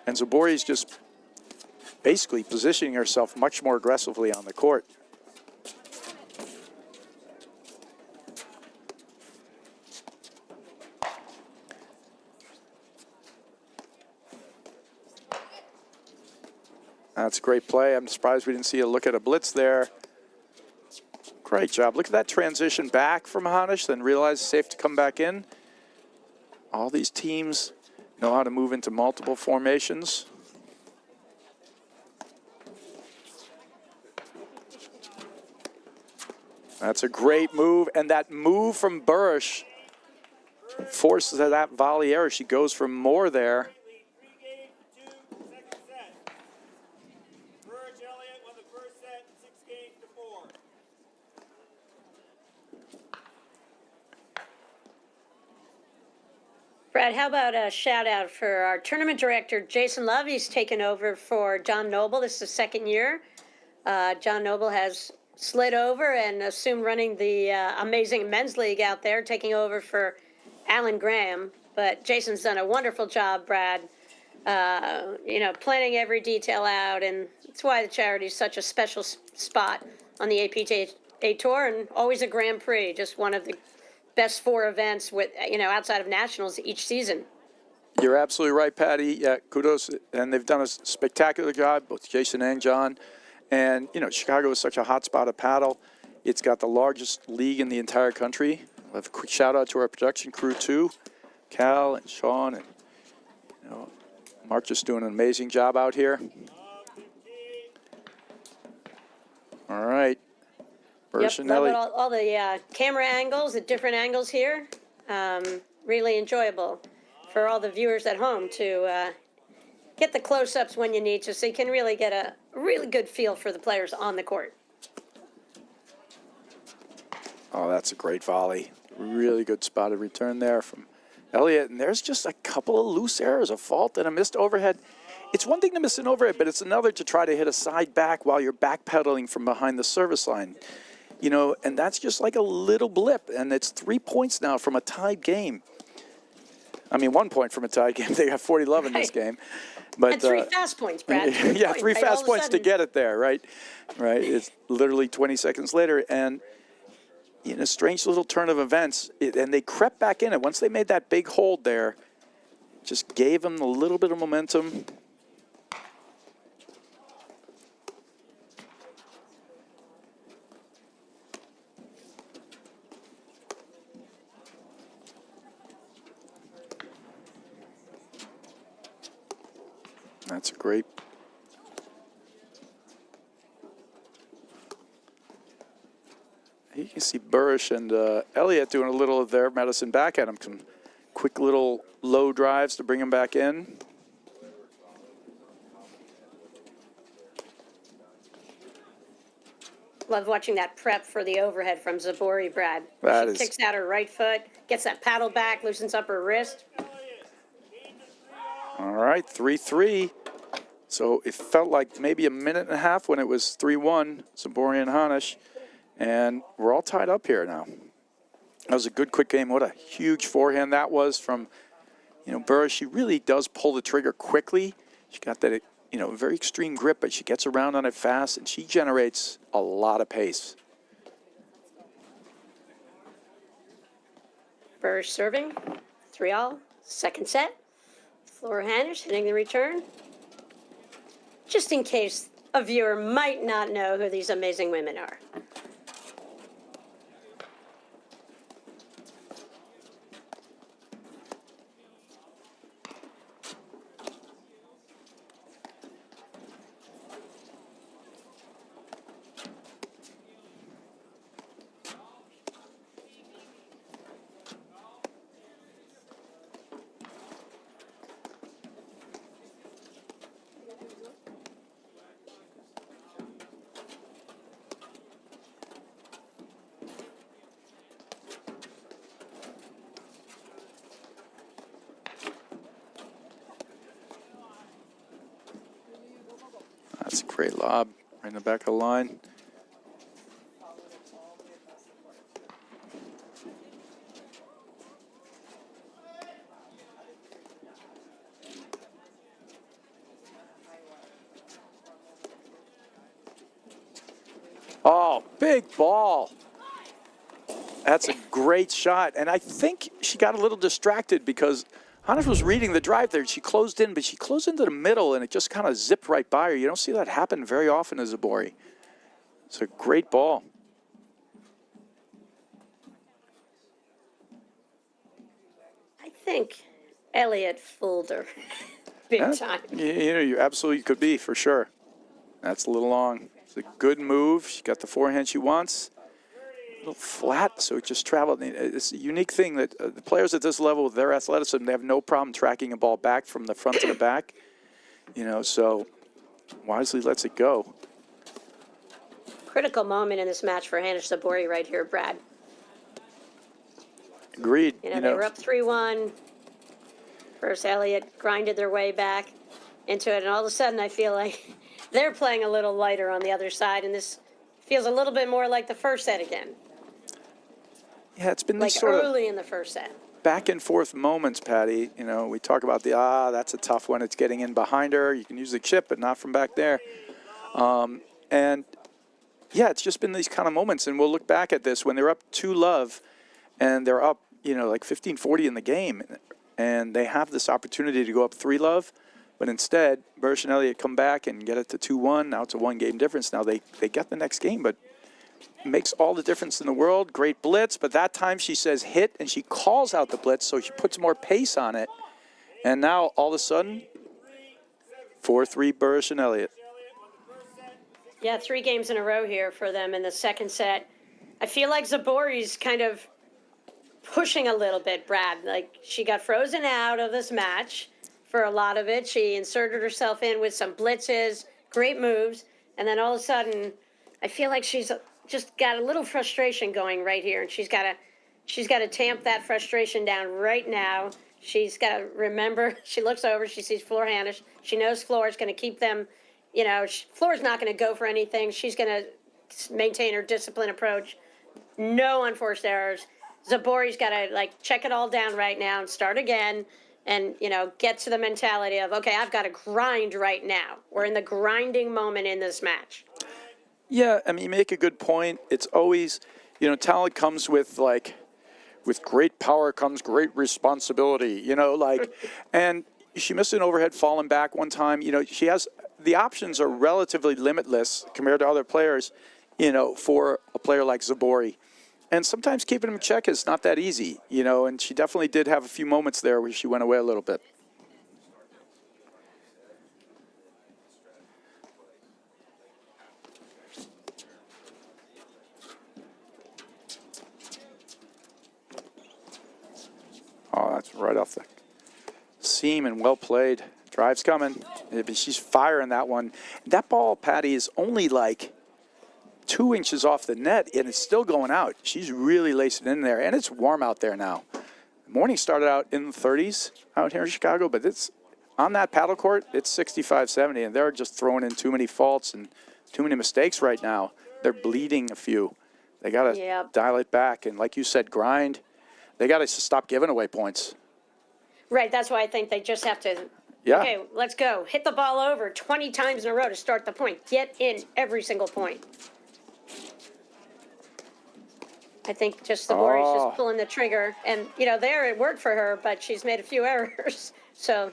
S1: And Zubori's just basically positioning herself much more aggressively on the court. That's a great play. I'm surprised we didn't see a look at a blitz there. Great job. Look at that transition back from Hanish, then realize it's safe to come back in. All these teams know how to move into multiple formations. That's a great move, and that move from Burus forces that volley error. She goes for more there.
S4: Brad, how about a shout out for our tournament director, Jason Love? He's taken over for John Noble. This is the second year. John Noble has slid over and assumed running the amazing men's league out there, taking over for Alan Graham. But Jason's done a wonderful job, Brad, planning every detail out. And that's why the charity is such a special spot on the APJ Tour, and always a Grand Prix, just one of the best 4 events with, outside of nationals each season.
S1: You're absolutely right, Patty. Yeah, kudos. And they've done a spectacular job, both Jason and John. And, Chicago is such a hot spot of paddle. It's got the largest league in the entire country. We'll have a quick shout out to our production crew, too. Cal and Sean and, Mark just doing an amazing job out here. All right.
S4: Yep, love it, all the camera angles, the different angles here. Really enjoyable for all the viewers at home to get the close-ups when you need to, so you can really get a really good feel for the players on the court.
S1: Oh, that's a great volley. Really good spotted return there from Elliot. And there's just a couple of loose errors, a fault and a missed overhead. It's one thing to miss an overhead, but it's another to try to hit a side back while you're backpedaling from behind the service line. And that's just like a little blip, and it's 3 points now from a tied game. I mean, 1 point from a tied game. They got 40-love in this game. But,
S4: and 3 fast points, Brad.
S1: Yeah, 3 fast points to get it there, right? Right. It's literally 20 seconds later, and a strange little turn of events, and they crept back in it. Once they made that big hold there, just gave them a little bit of momentum. That's a great. You can see Burus and Elliot doing a little of their medicine back at him. Some quick little low drives to bring him back in.
S4: Love watching that prep for the overhead from Zubori, Brad.
S1: She
S4: kicks out her right foot, gets that paddle back, loosens up her wrist.
S1: All right, 3-3. So it felt like maybe a minute and a half when it was 3-1, Zubori and Hanish. And we're all tied up here now. That was a good quick game. What a huge forehand that was from, Burus. She really does pull the trigger quickly. She got that, very extreme grip, but she gets around on it fast, and she generates a lot of pace.
S4: Burus serving, 3-all, second set. Flora Hanish hitting the return. Just in case a viewer might not know who these amazing women are.
S1: Great lob right in the back of the line. Oh, big ball. That's a great shot. And I think she got a little distracted because Hanish was reading the drive there. She closed in, but she closed into the middle, and it just kind of zipped right by her. You don't see that happen very often as Zubori. It's a great ball.
S4: I think Elliot fooled her big time.
S1: You know, you absolutely could be, for sure. That's a little long. It's a good move. She got the forehand she wants. A little flat, so it just traveled. It's a unique thing that the players at this level, with their athleticism, they have no problem tracking a ball back from the front to the back. You know, so wisely lets it go.
S4: Critical moment in this match for Hanish Zubori right here, Brad.
S1: Agreed.
S4: You know, they were up 3-1. First, Elliot grinded their way back into it, and all of a sudden I feel like they're playing a little lighter on the other side, and this feels a little bit more like the first set again.
S1: Yeah, it's been
S4: Like
S1: these sort
S4: early
S1: of
S4: in the first set.
S1: back and forth moments, Patty. You know, we talk about that's a tough one. It's getting in behind her. You can use the chip, but not from back there. And yeah, it's just been these kind of moments, and we'll look back at this when they're up 2-love, and they're up, you know, like 15-40 in the game, and they have this opportunity to go up 3-love, but instead, Burus and Elliot come back and get it to 2-1. Now it's a 1-game difference. Now they get the next game, but it makes all the difference in the world. Great blitz, but that time she says hit, and she calls out the blitz, so she puts more pace on it. And now, all of a sudden, 4-3 Burus and Elliot.
S4: Yeah, 3 games in a row here for them in the second set. I feel like Zubori's kind of pushing a little bit, Brad. Like, she got frozen out of this match for a lot of it. She inserted herself in with some blitzes, great moves, and then all of a sudden, I feel like she's just got a little frustration going right here, and she's got to tamp that frustration down right now. She's got to remember, she looks over, she sees Floor Hanish. She knows Floor's going to keep them, you know, Floor's not going to go for anything. She's going to maintain her disciplined approach. No unforced errors. Zubori's got to, like, check it all down right now and start again and, you know, get to the mentality of, okay, I've got to grind right now. We're in the grinding moment in this match.
S1: Yeah, I mean, you make a good point. It's always, you know, talent comes with great power comes great responsibility, you know, like, and she missed an overhead falling back one time. You know, she has, the options are relatively limitless compared to other players, you know, for a player like Zubori. And sometimes keeping him in check is not that easy, you know, and she definitely did have a few moments there where she went away a little bit. Oh, that's right off the seam and well played. Drive's coming. She's firing that one. That ball, Patty, is only like 2 inches off the net, and it's still going out. She's really lacing in there, and it's warm out there now. The morning started out in the 30s out here in Chicago, but it's on that paddle court, it's 65, 70, and they're just throwing in too many faults and too many mistakes right now. They're bleeding a few. They got to dial it back, and like you said, grind. They got to stop giving away points.
S4: Right, that's why I think they just have to, okay, let's go. Hit the ball over 20 times in a row to start the point. Get in every single point. I think just Zubori's just pulling the trigger. And, you know, there it worked for her, but she's made a few errors. So,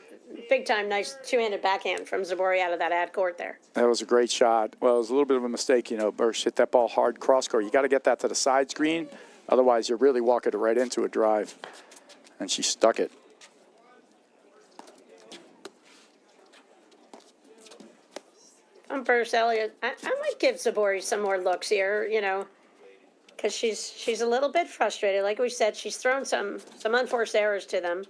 S4: big time, nice two-handed backhand from Zubori out of that ad court there.
S1: That was a great shot. Well, it was a little bit of a mistake, you know. Burus hit that ball hard cross court. You got to get that to the side screen. Otherwise, you're really walking it right into a drive. And she stuck it.
S4: I'm Burus Elliot. I might give Zubori some more looks here, you know, because she's a little bit frustrated. Like we said, she's thrown some unforced errors to them.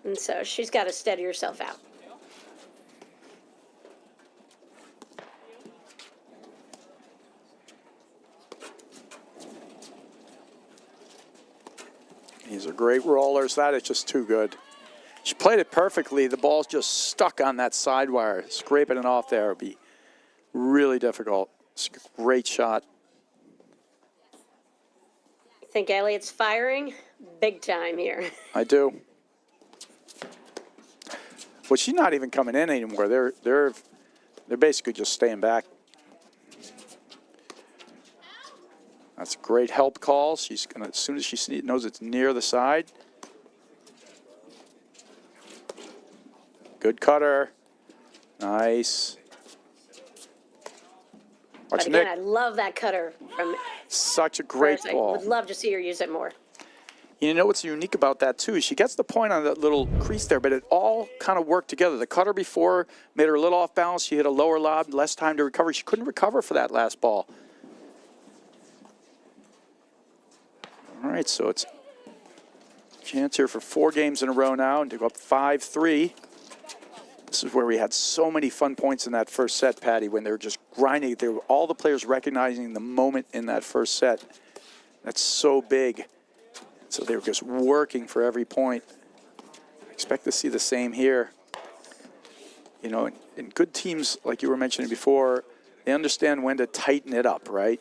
S4: And so she's got to steady herself out.
S1: These are great rollers. That is just too good. She played it perfectly. The ball's just stuck on that side wire. Scraping it off there would be really difficult. It's a great shot.
S4: I think Elliot's firing big time here.
S1: I do. Well, she's not even coming in anymore. They're basically just staying back. That's a great help call. She's gonna, as soon as she knows it's near the side. Good cutter. Nice. Watch
S4: But again,
S1: Nick.
S4: I love that cutter from
S1: Such a great
S4: Burus. I
S1: ball.
S4: would love to see her use it more.
S1: You know what's unique about that, too, is she gets the point on that little crease there, but it all kind of worked together. The cutter before made her a little off balance. She hit a lower lob, less time to recover. She couldn't recover for that last ball. All right, so it's a chance here for 4 games in a row now and to go up 5-3. This is where we had so many fun points in that first set, Patty, when they were just grinding. They were all the players recognizing the moment in that first set. That's so big. So they were just working for every point. I expect to see the same here. You know, in good teams, like you were mentioning before, they understand when to tighten it up, right?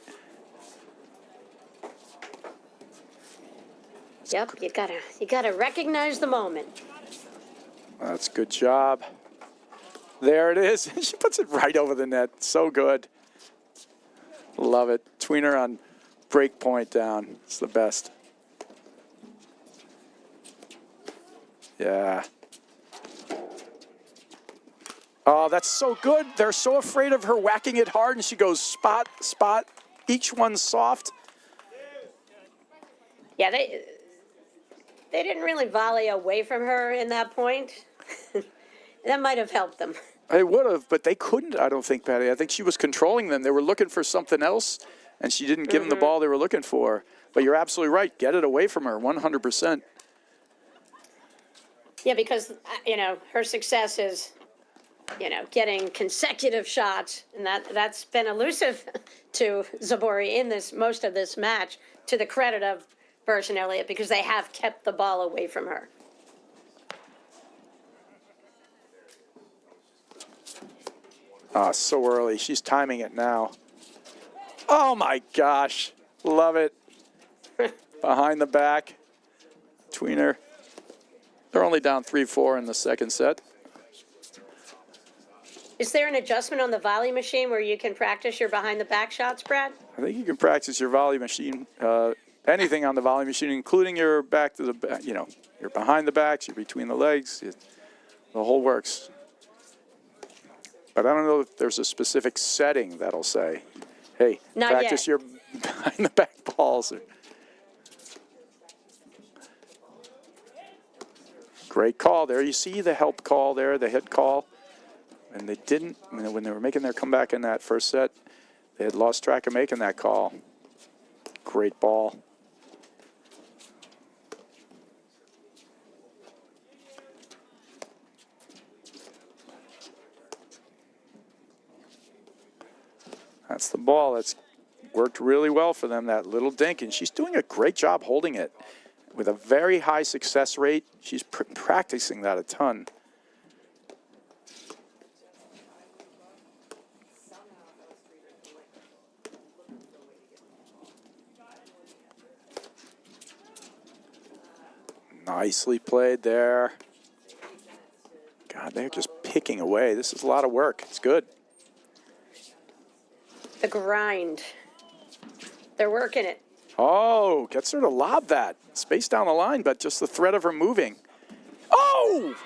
S4: Yep, you gotta recognize the moment.
S1: That's a good job. There it is. She puts it right over the net. So good. Love it. Tweener on break point down. It's the best. Yeah. Oh, that's so good. They're so afraid of her whacking it hard, and she goes spot, spot. Each one's soft.
S4: Yeah, they didn't really volley away from her in that point. That might have helped them.
S1: They would have, but they couldn't, I don't think, Patty. I think she was controlling them. They were looking for something else, and she didn't give them the ball they were looking for. But you're absolutely right. Get it away from her, 100%.
S4: Yeah, because, you know, her success is, you know, getting consecutive shots, and that's been elusive to Zubori in most of this match, to the credit of Burus and Elliot, because they have kept the ball away from her.
S1: Ah, so early. She's timing it now. Oh, my gosh. Love it. Behind the back. Tweener. They're only down 3-4 in the second set.
S4: Is there an adjustment on the volley machine where you can practice your behind-the-back shots, Brad?
S1: I think you can practice your volley machine, anything on the volley machine, including your back to the back, you know, you're behind the backs, you're between the legs, the whole works. But I don't know if there's a specific setting that'll say, hey,
S4: Not
S1: practice
S4: yet.
S1: your behind the back balls. Great call there. You see the help call there, the hit call. And they didn't, when they were making their comeback in that first set, they had lost track of making that call. Great ball. That's the ball. That's worked really well for them, that little dink. And she's doing a great job holding it with a very high success rate. She's practicing that a ton. Nicely played there. God, they're just picking away. This is a lot of work. It's good.
S4: The grind. They're working it.
S1: Oh, gets her to lob that. Space down the line, but just the threat of her moving. Oh!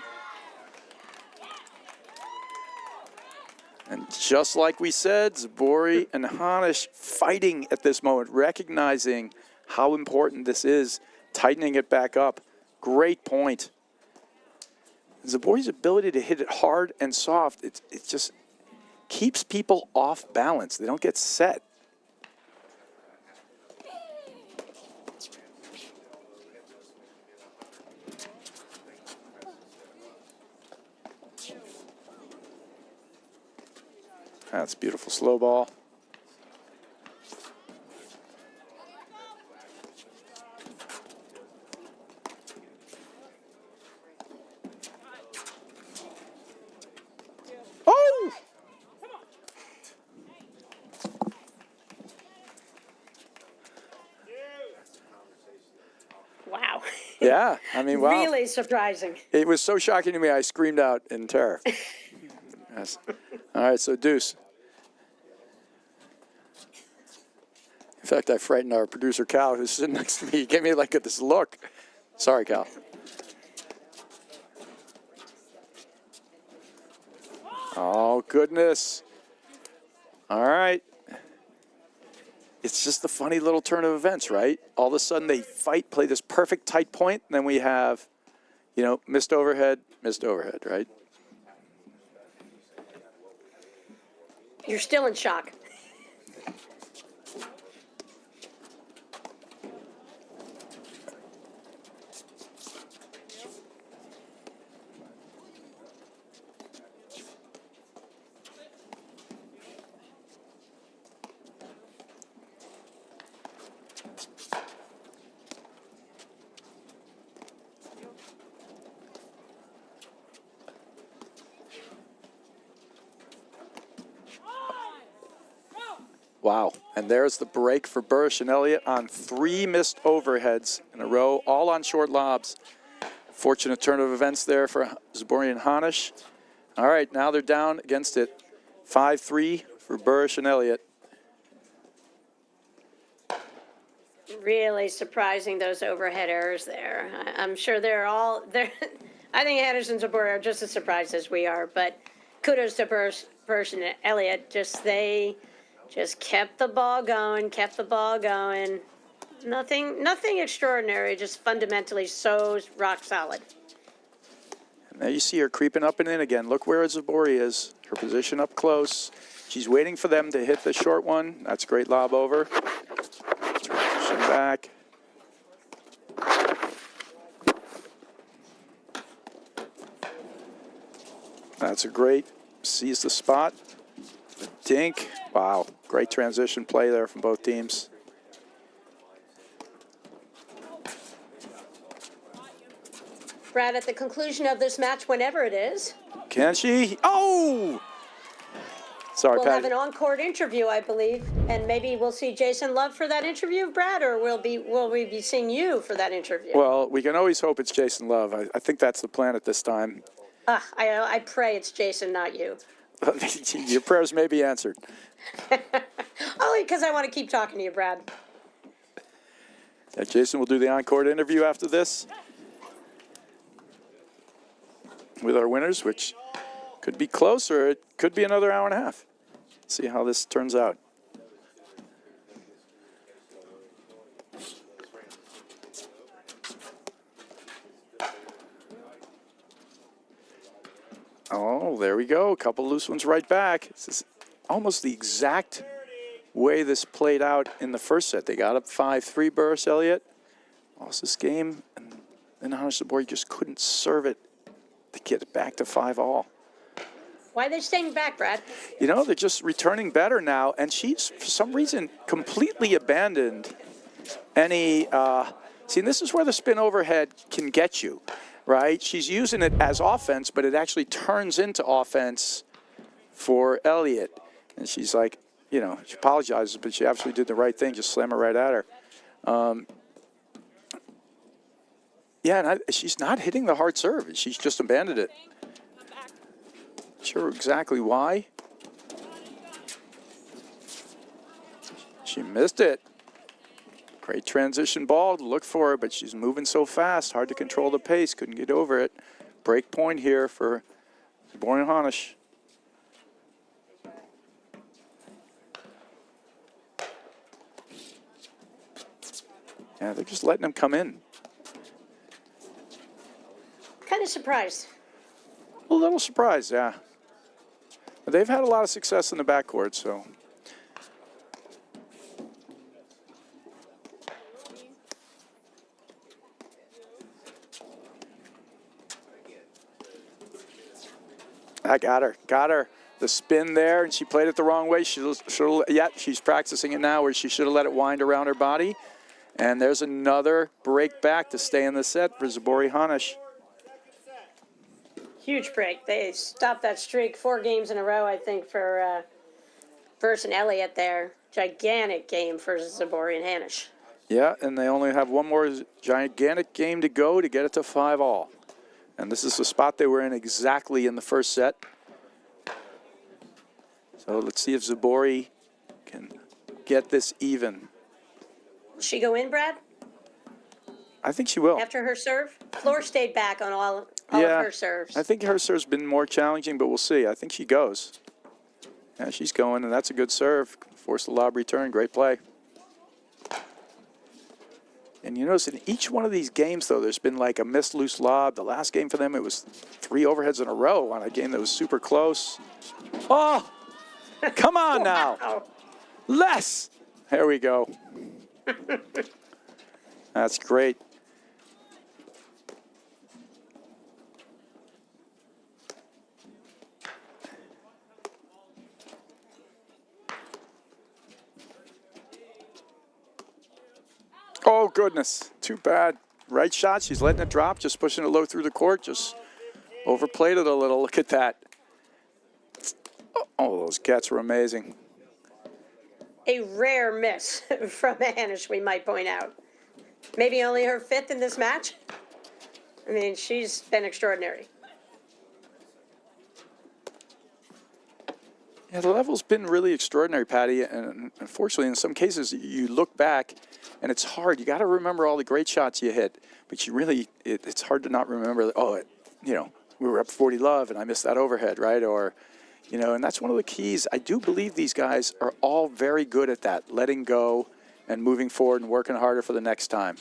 S1: And just like we said, Zubori and Hanish fighting at this moment, recognizing how important this is, tightening it back up. Great point. Zubori's ability to hit it hard and soft, it just keeps people off balance. They don't get set. That's beautiful slow ball. Yeah, I mean, wow.
S4: Really surprising.
S1: It was so shocking to me, I screamed out in terror. Yes. All right, so deuce. In fact, I frightened our producer, Cal, who's sitting next to me. He gave me like this look. Sorry, Cal. Oh, goodness. All right. It's just a funny little turn of events, right? All of a sudden they fight, play this perfect tight point, and then we have, missed overhead, right?
S4: You're still in shock.
S1: Wow. And there's the break for Burus and Elliot on 3 missed overheads in a row, all on short lobs. Fortunate turn of events there for Zubori and Hanish. All right, now they're down against it. 5-3 for Burus and Elliot.
S4: Really surprising, those overhead errors there. I'm sure they're all there. I think Hanish and Zubori are just as surprised as we are, but kudos to Burus and Elliot. They just kept the ball going. Nothing extraordinary, just fundamentally so rock solid.
S1: And there you see her creeping up and in again. Look where Zubori is. Her position up close. She's waiting for them to hit the short one. That's a great lob over. Transition back. That's a great, sees the spot. The dink. Wow, great transition play there from both teams.
S4: Brad, at the conclusion of this match, whenever it is,
S1: Can she? Oh! Sorry,
S4: we'll have
S1: Patty.
S4: an on-court interview, I believe, and maybe we'll see Jason Love for that interview, Brad, or will we be seeing you for that interview?
S1: Well, we can always hope it's Jason Love. I think that's the plan at this time.
S4: I pray it's Jason, not you.
S1: Your prayers may be answered.
S4: Only because I want to keep talking to you, Brad.
S1: Yeah, Jason will do the on-court interview after this with our winners, which could be close or it could be another hour and a half. See how this turns out. Oh, there we go. A couple loose ones right back. This is almost the exact way this played out in the first set. They got up 5-3, Burus, Elliot. Lost this game, and then Hanish Zubori just couldn't serve it to get it back to 5-all.
S4: Why are they staying back, Brad?
S1: They're just returning better now, and she's, for some reason, completely abandoned any... See, and this is where the spin overhead can get you, right? She's using it as offense, but it actually turns into offense for Elliot. And she's like, she apologizes, but she absolutely did the right thing, just slam it right at her. And she's not hitting the hard serve. She's just abandoned it. Not sure exactly why. She missed it. Great transition ball to look for her, but she's moving so fast. Hard to control the pace. Couldn't get over it. Break point here for Zubori and Hanish. Yeah, they're just letting them come in.
S4: Kind of surprised.
S1: A little surprised, yeah. But they've had a lot of success in the backcourt, so. I got her. The spin there, and she played it the wrong way. She's practicing it now where she should have let it wind around her body. And there's another break back to stay in the set for Zubori Hanish.
S4: Huge break. They stopped that streak 4 games in a row, I think, for Burus and Elliot there. Gigantic game for Zubori and Hanish.
S1: Yeah, and they only have one more gigantic game to go to get it to 5-all. And this is the spot they were in exactly in the first set. So let's see if Zubori can get this even.
S4: Will she go in, Brad?
S1: I think she will.
S4: After her serve? Floor stayed back on all of her serves.
S1: I think her serve's been more challenging, but we'll see. I think she goes. Yeah, she's going, and that's a good serve. Force the lob return. Great play. And you notice in each one of these games, though, there's been like a missed loose lob. The last game for them, it was 3 overheads in a row on a game that was super close. Oh, come on now.
S4: Wow.
S1: Less. There we go. That's great. Oh, goodness. Too bad. Right shot. She's letting it drop, just pushing it low through the court. Just overplayed it a little. Look at that. Oh, those gets were amazing.
S4: A rare miss from Hanish, we might point out. Maybe only her 5th in this match. I mean, she's been extraordinary.
S1: Yeah, the level's been really extraordinary, Patty. And unfortunately, in some cases, you look back, and it's hard. You got to remember all the great shots you hit. But you really, it's hard to not remember, we were up 40 love, and I missed that overhead, right? Or, and that's one of the keys. I do believe these guys are all very good at that, letting go and moving forward and working harder for the next time.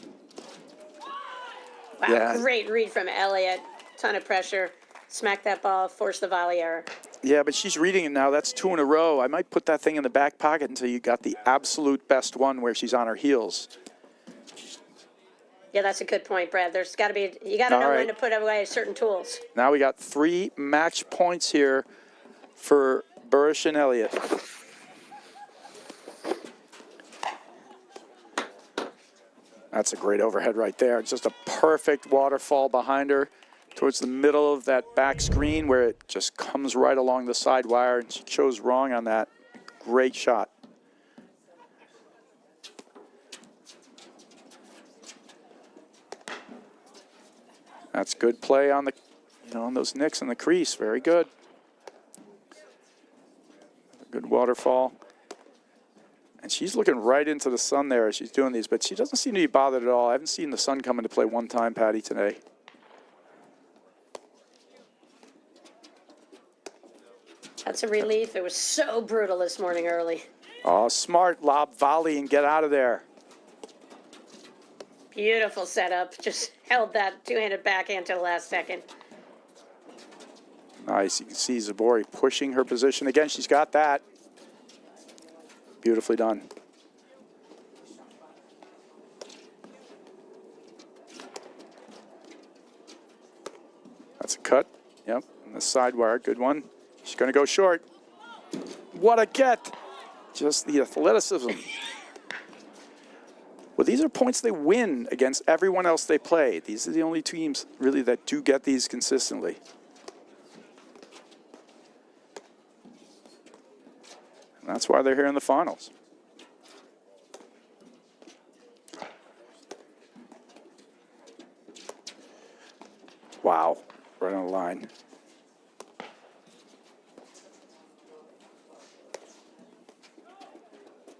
S4: Wow,
S1: Yeah.
S4: Great read from Elliot. Ton of pressure. Smack that ball, force the volley error.
S1: Yeah, but she's reading it now. That's 2 in a row. I might put that thing in the back pocket until you got the absolute best one where she's on her heels.
S4: Yeah, that's a good point, Brad. There's got to be, you got to know
S1: All
S4: when
S1: right.
S4: to put away certain tools.
S1: Now we got 3 match points here for Burus and Elliot. That's a great overhead right there. Just a perfect waterfall behind her towards the middle of that back screen where it just comes right along the side wire, and she chose wrong on that. Great shot. That's good play on the, on those nicks in the crease. Very good. Good waterfall. And she's looking right into the sun there as she's doing these, but she doesn't seem to be bothered at all. I haven't seen the sun come into play one time, Patty, today.
S4: That's a relief. It was so brutal this morning early.
S1: Oh, smart lob volley and get out of there.
S4: Beautiful setup. Just held that two-handed backhand to the last second.
S1: Nice. You can see Zubori pushing her position. Again, she's got that. Beautifully done. That's a cut. Yep. And the side wire. Good one. She's going to go short. What a get. Just the athleticism. Well, these are points they win against everyone else they play. These are the only teams, really, that do get these consistently. And that's why they're here in the finals. Wow. Right on the line.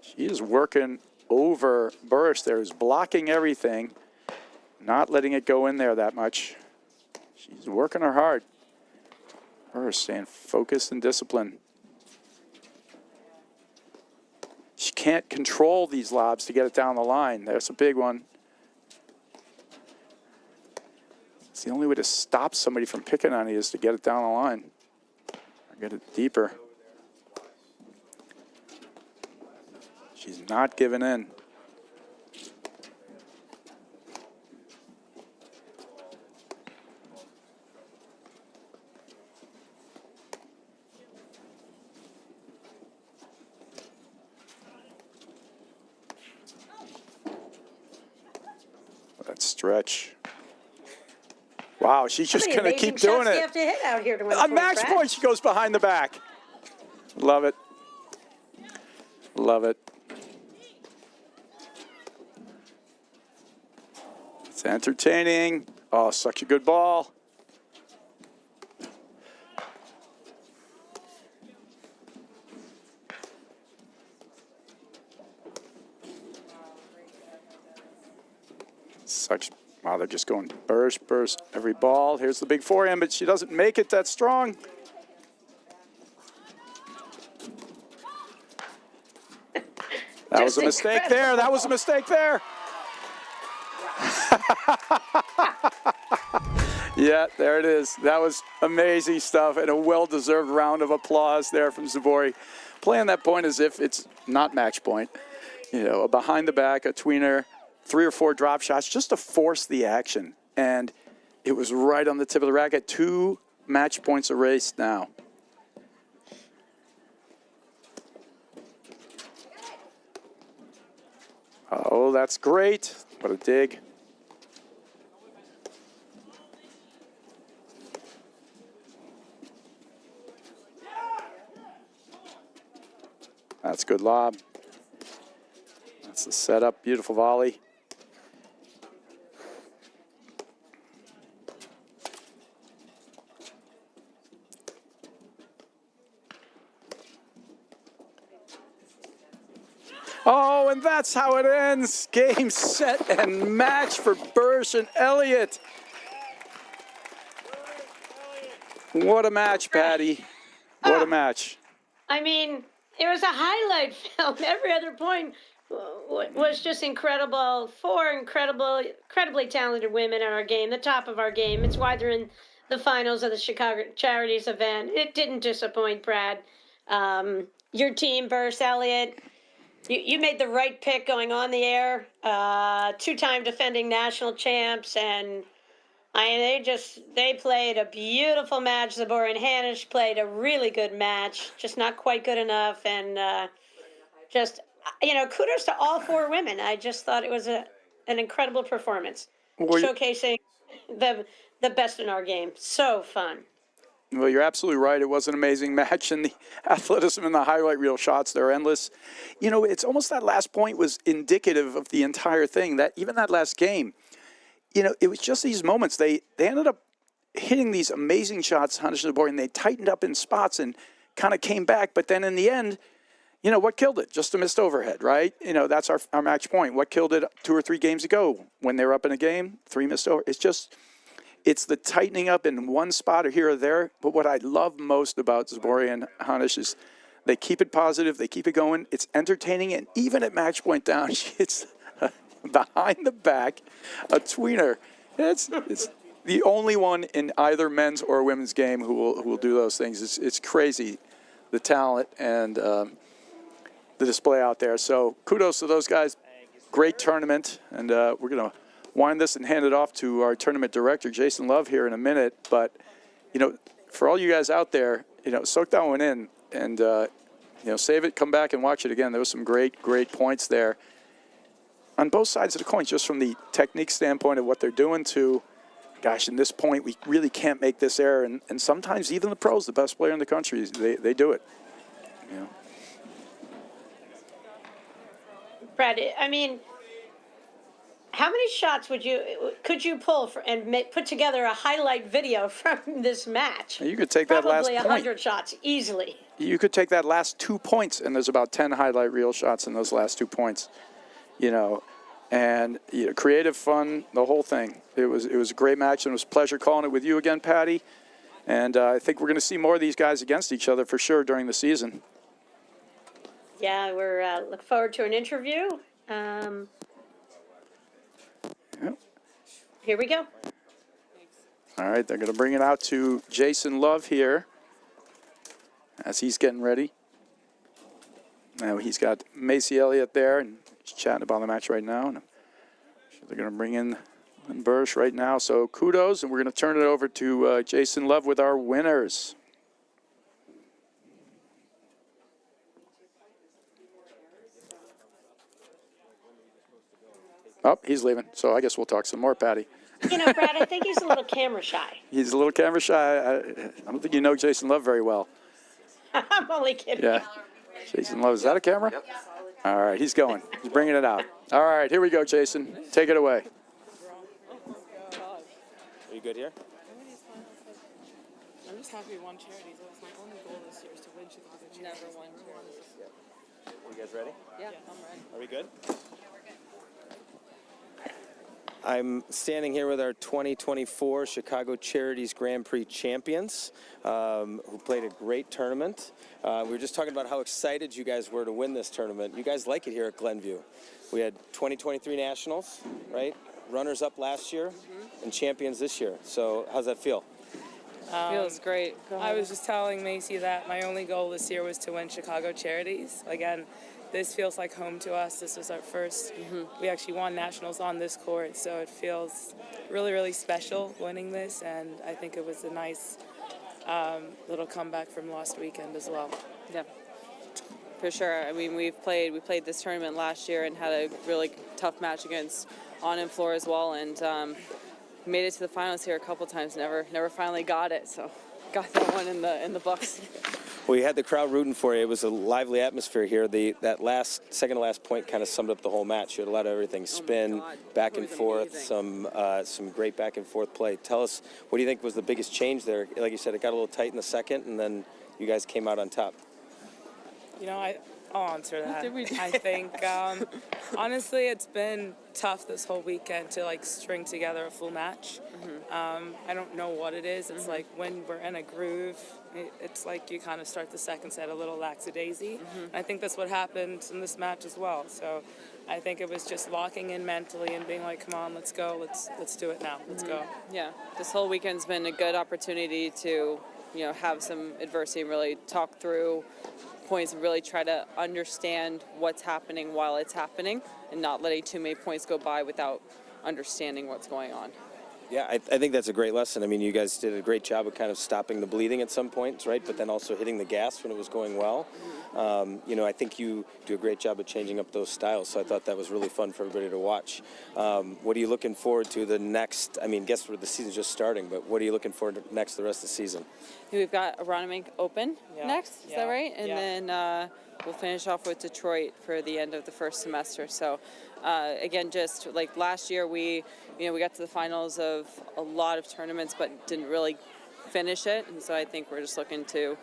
S1: She is working over Burus there, who's blocking everything, not letting it go in there that much. She's working her hard. Burus staying focused and disciplined. She can't control these lobs to get it down the line. There's a big one. It's the only way to stop somebody from picking on you is to get it down the line or get it deeper. She's not giving in. That stretch. Wow, she's just going to keep doing
S4: You
S1: it.
S4: have to hit out here to win.
S1: On match point, she goes behind the back. Love it. Love it. It's entertaining. Oh, such a good ball. Wow, they're just going burst every ball. Here's the big forehand, but she doesn't make it that strong. That was a mistake there. That was a mistake there. Yeah, there it is. That was amazing stuff and a well-deserved round of applause there from Zubori. Playing that point as if it's not match point. You know, a behind the back, a tweener, 3 or 4 drop shots just to force the action. And it was right on the tip of the racket. 2 match points erased now. Oh, that's great. What a dig. That's good lob. That's the setup. Beautiful volley. Oh, and that's how it ends. Game, set, and match for Burus and Elliot. What a match, Patty. What a match.
S4: I mean, it was a highlight film. Every other point was just incredible. 4 incredibly talented women in our game, the top of our game. It's why they're in the finals of the Chicago Charities event. It didn't disappoint, Brad. Your team, Burus, Elliot, you made the right pick going on the air. 2-time defending national champs, and they played a beautiful match. Zubori and Hanish played a really good match, just not quite good enough. And kudos to all 4 women. I just thought it was an incredible performance, showcasing the best in our game. So fun.
S1: Well, you're absolutely right. It was an amazing match, and the athleticism and the highlight reel shots, they're endless. You know, it's almost that last point was indicative of the entire thing, that even that last game, you know, it was just these moments. They ended up hitting these amazing shots, Hanish and Zubori, and they tightened up in spots and kind of came back. But then in the end, you know, what killed it? Just a missed overhead, right? You know, that's our match point. What killed it 2 or 3 games ago when they were up in a game? 3 missed over. It's the tightening up in one spot or here or there. But what I love most about Zubori and Hanish is they keep it positive. They keep it going. It's entertaining. And even at match point down, it's behind the back, a tweener. It's the only one in either men's or women's game who will do those things. It's crazy, the talent and the display out there. So kudos to those guys. Great tournament. And we're going to wind this and hand it off to our tournament director, Jason Love, here in a minute. But, you know, for all you guys out there, you know, soak that one in and, you know, save it, come back and watch it again. There was some great points there on both sides of the coin, just from the technique standpoint of what they're doing to, gosh, in this point, we really can't make this error. And sometimes even the pros, the best player in the country, they do it. You know.
S4: Brad, I mean, how many shots could you pull and put together a highlight video from this match?
S1: You could take that last point.
S4: Probably 100 shots easily.
S1: You could take that last 2 points, and there's about 10 highlight reel shots in those last 2 points. You know, and you know, creative, fun, the whole thing. It was a great match, and it was a pleasure calling it with you again, Patty. And I think we're going to see more of these guys against each other for sure during the season.
S4: Yeah, we're look forward to an interview.
S1: Yep.
S4: Here we go.
S1: All right, they're going to bring it out to Jason Love here as he's getting ready. Now he's got Macy Elliott there, and he's chatting about the match right now. And they're going to bring in Burus right now. So kudos, and we're going to turn it over to Jason Love with our winners. Oh, he's leaving, so I guess we'll talk some more, Patty.
S4: You know, Brad, I think he's a little camera shy.
S1: He's a little camera shy. I don't think you know Jason Love very well.
S4: I'm only kidding.
S1: Yeah. Jason Love, is that a camera? Yep. All right, he's going. He's bringing it out. All right, here we go, Jason. Take it away.
S7: Are you good here?
S8: I'm just happy we won Charities. That was my only goal this year, is to win Chicago Charities. Never won Charities.
S7: You guys ready?
S8: Yeah, I'm ready.
S7: Are we good? I'm standing here with our 2024 Chicago Charities Grand Prix champions, who played a great tournament. We were just talking about how excited you guys were to win this tournament. You guys like it here at Glenview. We had 2023 Nationals, right? Runners-up last year and champions this year. So how's that feel?
S8: Feels great. I was just telling Macy that my only goal this year was to win Chicago Charities. Again, this feels like home to us. This was our first. We actually won Nationals on this court, so it feels really, really special winning this, and I think it was a nice little comeback from last weekend as well.
S9: Yeah, for sure. I mean, we played this tournament last year and had a really tough match against On and Floor as well, and made it to the finals here a couple times. Never finally got it, so got that one in the books.
S7: Well, you had the crowd rooting for you. It was a lively atmosphere here. That second to last point kind of summed up the whole match. You had a lot of everything spin, back and forth, some great back and forth play. Tell us, what do you think was the biggest change there? Like you said, it got a little tight in the second, and then you guys came out on top.
S8: You know, I'll answer that. I think, honestly, it's been tough this whole weekend to string together a full match. I don't know what it is. It's like when we're in a groove, it's like you kind of start the second set a little lackadaisy. I think that's what happened in this match as well. So I think it was just locking in mentally and being like, come on, let's go. Let's do it now. Let's go.
S9: Yeah, this whole weekend's been a good opportunity to, have some adversity and really talk through points and really try to understand what's happening while it's happening and not letting too many points go by without understanding what's going on.
S7: Yeah, I think that's a great lesson. I mean, you guys did a great job of kind of stopping the bleeding at some points, right? But then also hitting the gas when it was going well. I think you do a great job of changing up those styles, so I thought that was really fun for everybody to watch. What are you looking forward to the next, guess the season's just starting, but what are you looking forward to next the rest of the season?
S9: We've got Aronimink Open next, is that right? And then we'll finish off with Detroit for the end of the first semester. So again, just like last year, we got to the finals of a lot of tournaments, but didn't really finish it. And so I think we're just looking to,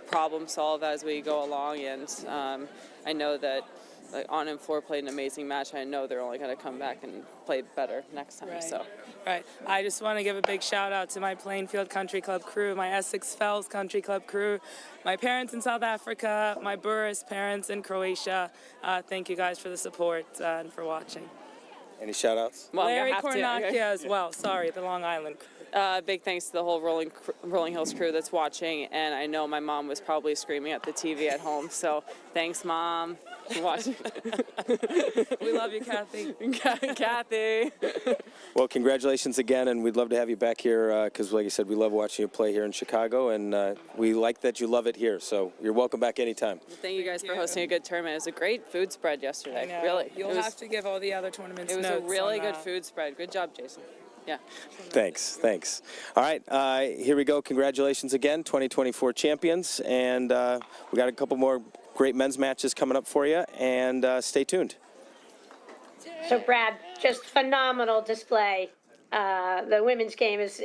S9: problem solve as we go along. And I know that On and Floor played an amazing match. I know they're only going to come back and play better next time.
S8: Right.
S9: So.
S8: Right. I just want to give a big shout out to my Plainfield Country Club crew, my Essex Fells Country Club crew, my parents in South Africa, my Burus parents in Croatia. Thank you guys for the support and for watching.
S7: Any shout outs?
S9: Well,
S8: Larry Kornakia as well. Sorry, the Long Island crew.
S9: Big thanks to the whole Rolling Hills crew that's watching, and I know my mom was probably screaming at the TV at home, so thanks, Mom, for watching.
S8: We love you, Kathy.
S9: Kathy.
S7: Well, congratulations again, and we'd love to have you back here because, like I said, we love watching you play here in Chicago, and we like that you love it here, so you're welcome back anytime.
S9: Thank you guys for hosting a good tournament. It was a great food spread yesterday, really.
S8: You'll have to give all the other tournaments notes.
S9: It was a really good food spread. Good job, Jason. Yeah.
S7: Thanks. All right, here we go. Congratulations again, 2024 champions, and we got a couple more great men's matches coming up for you, and stay tuned.
S4: So, Brad, just phenomenal display. The women's game is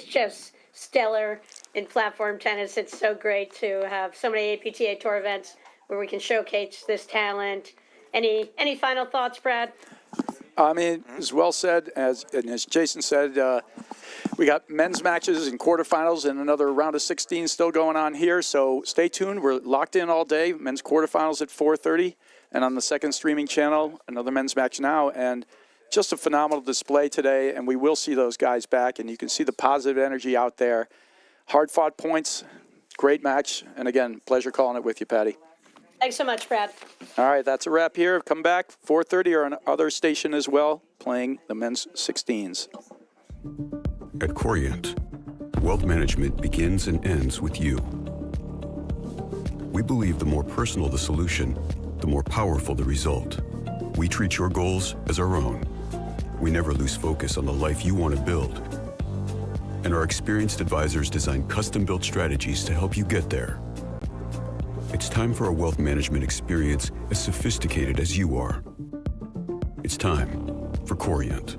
S4: just stellar in platform tennis. It's so great to have so many APTA Tour events where we can showcase this talent. Any final thoughts, Brad?
S1: As well said, as Jason said, we got men's matches and quarterfinals and another round of 16 still going on here. So stay tuned. We're locked in all day. Men's quarterfinals at 4:30, and on the second streaming channel, another men's match now. And just a phenomenal display today. And we will see those guys back, and you can see the positive energy out there. Hard-fought points, great match, and again, pleasure calling it with you, Patty.
S4: Thanks so much, Brad.
S1: All right, that's a wrap here. Come back, 4:30 or on other station as well, playing the men's 16s.
S6: At Corient, wealth management begins and ends with you. We believe the more personal the solution, the more powerful the result. We treat your goals as our own. We never lose focus on the life you want to build. And our experienced advisors design custom-built strategies to help you get there. It's time for a wealth management experience as sophisticated as you are. It's time for Corient.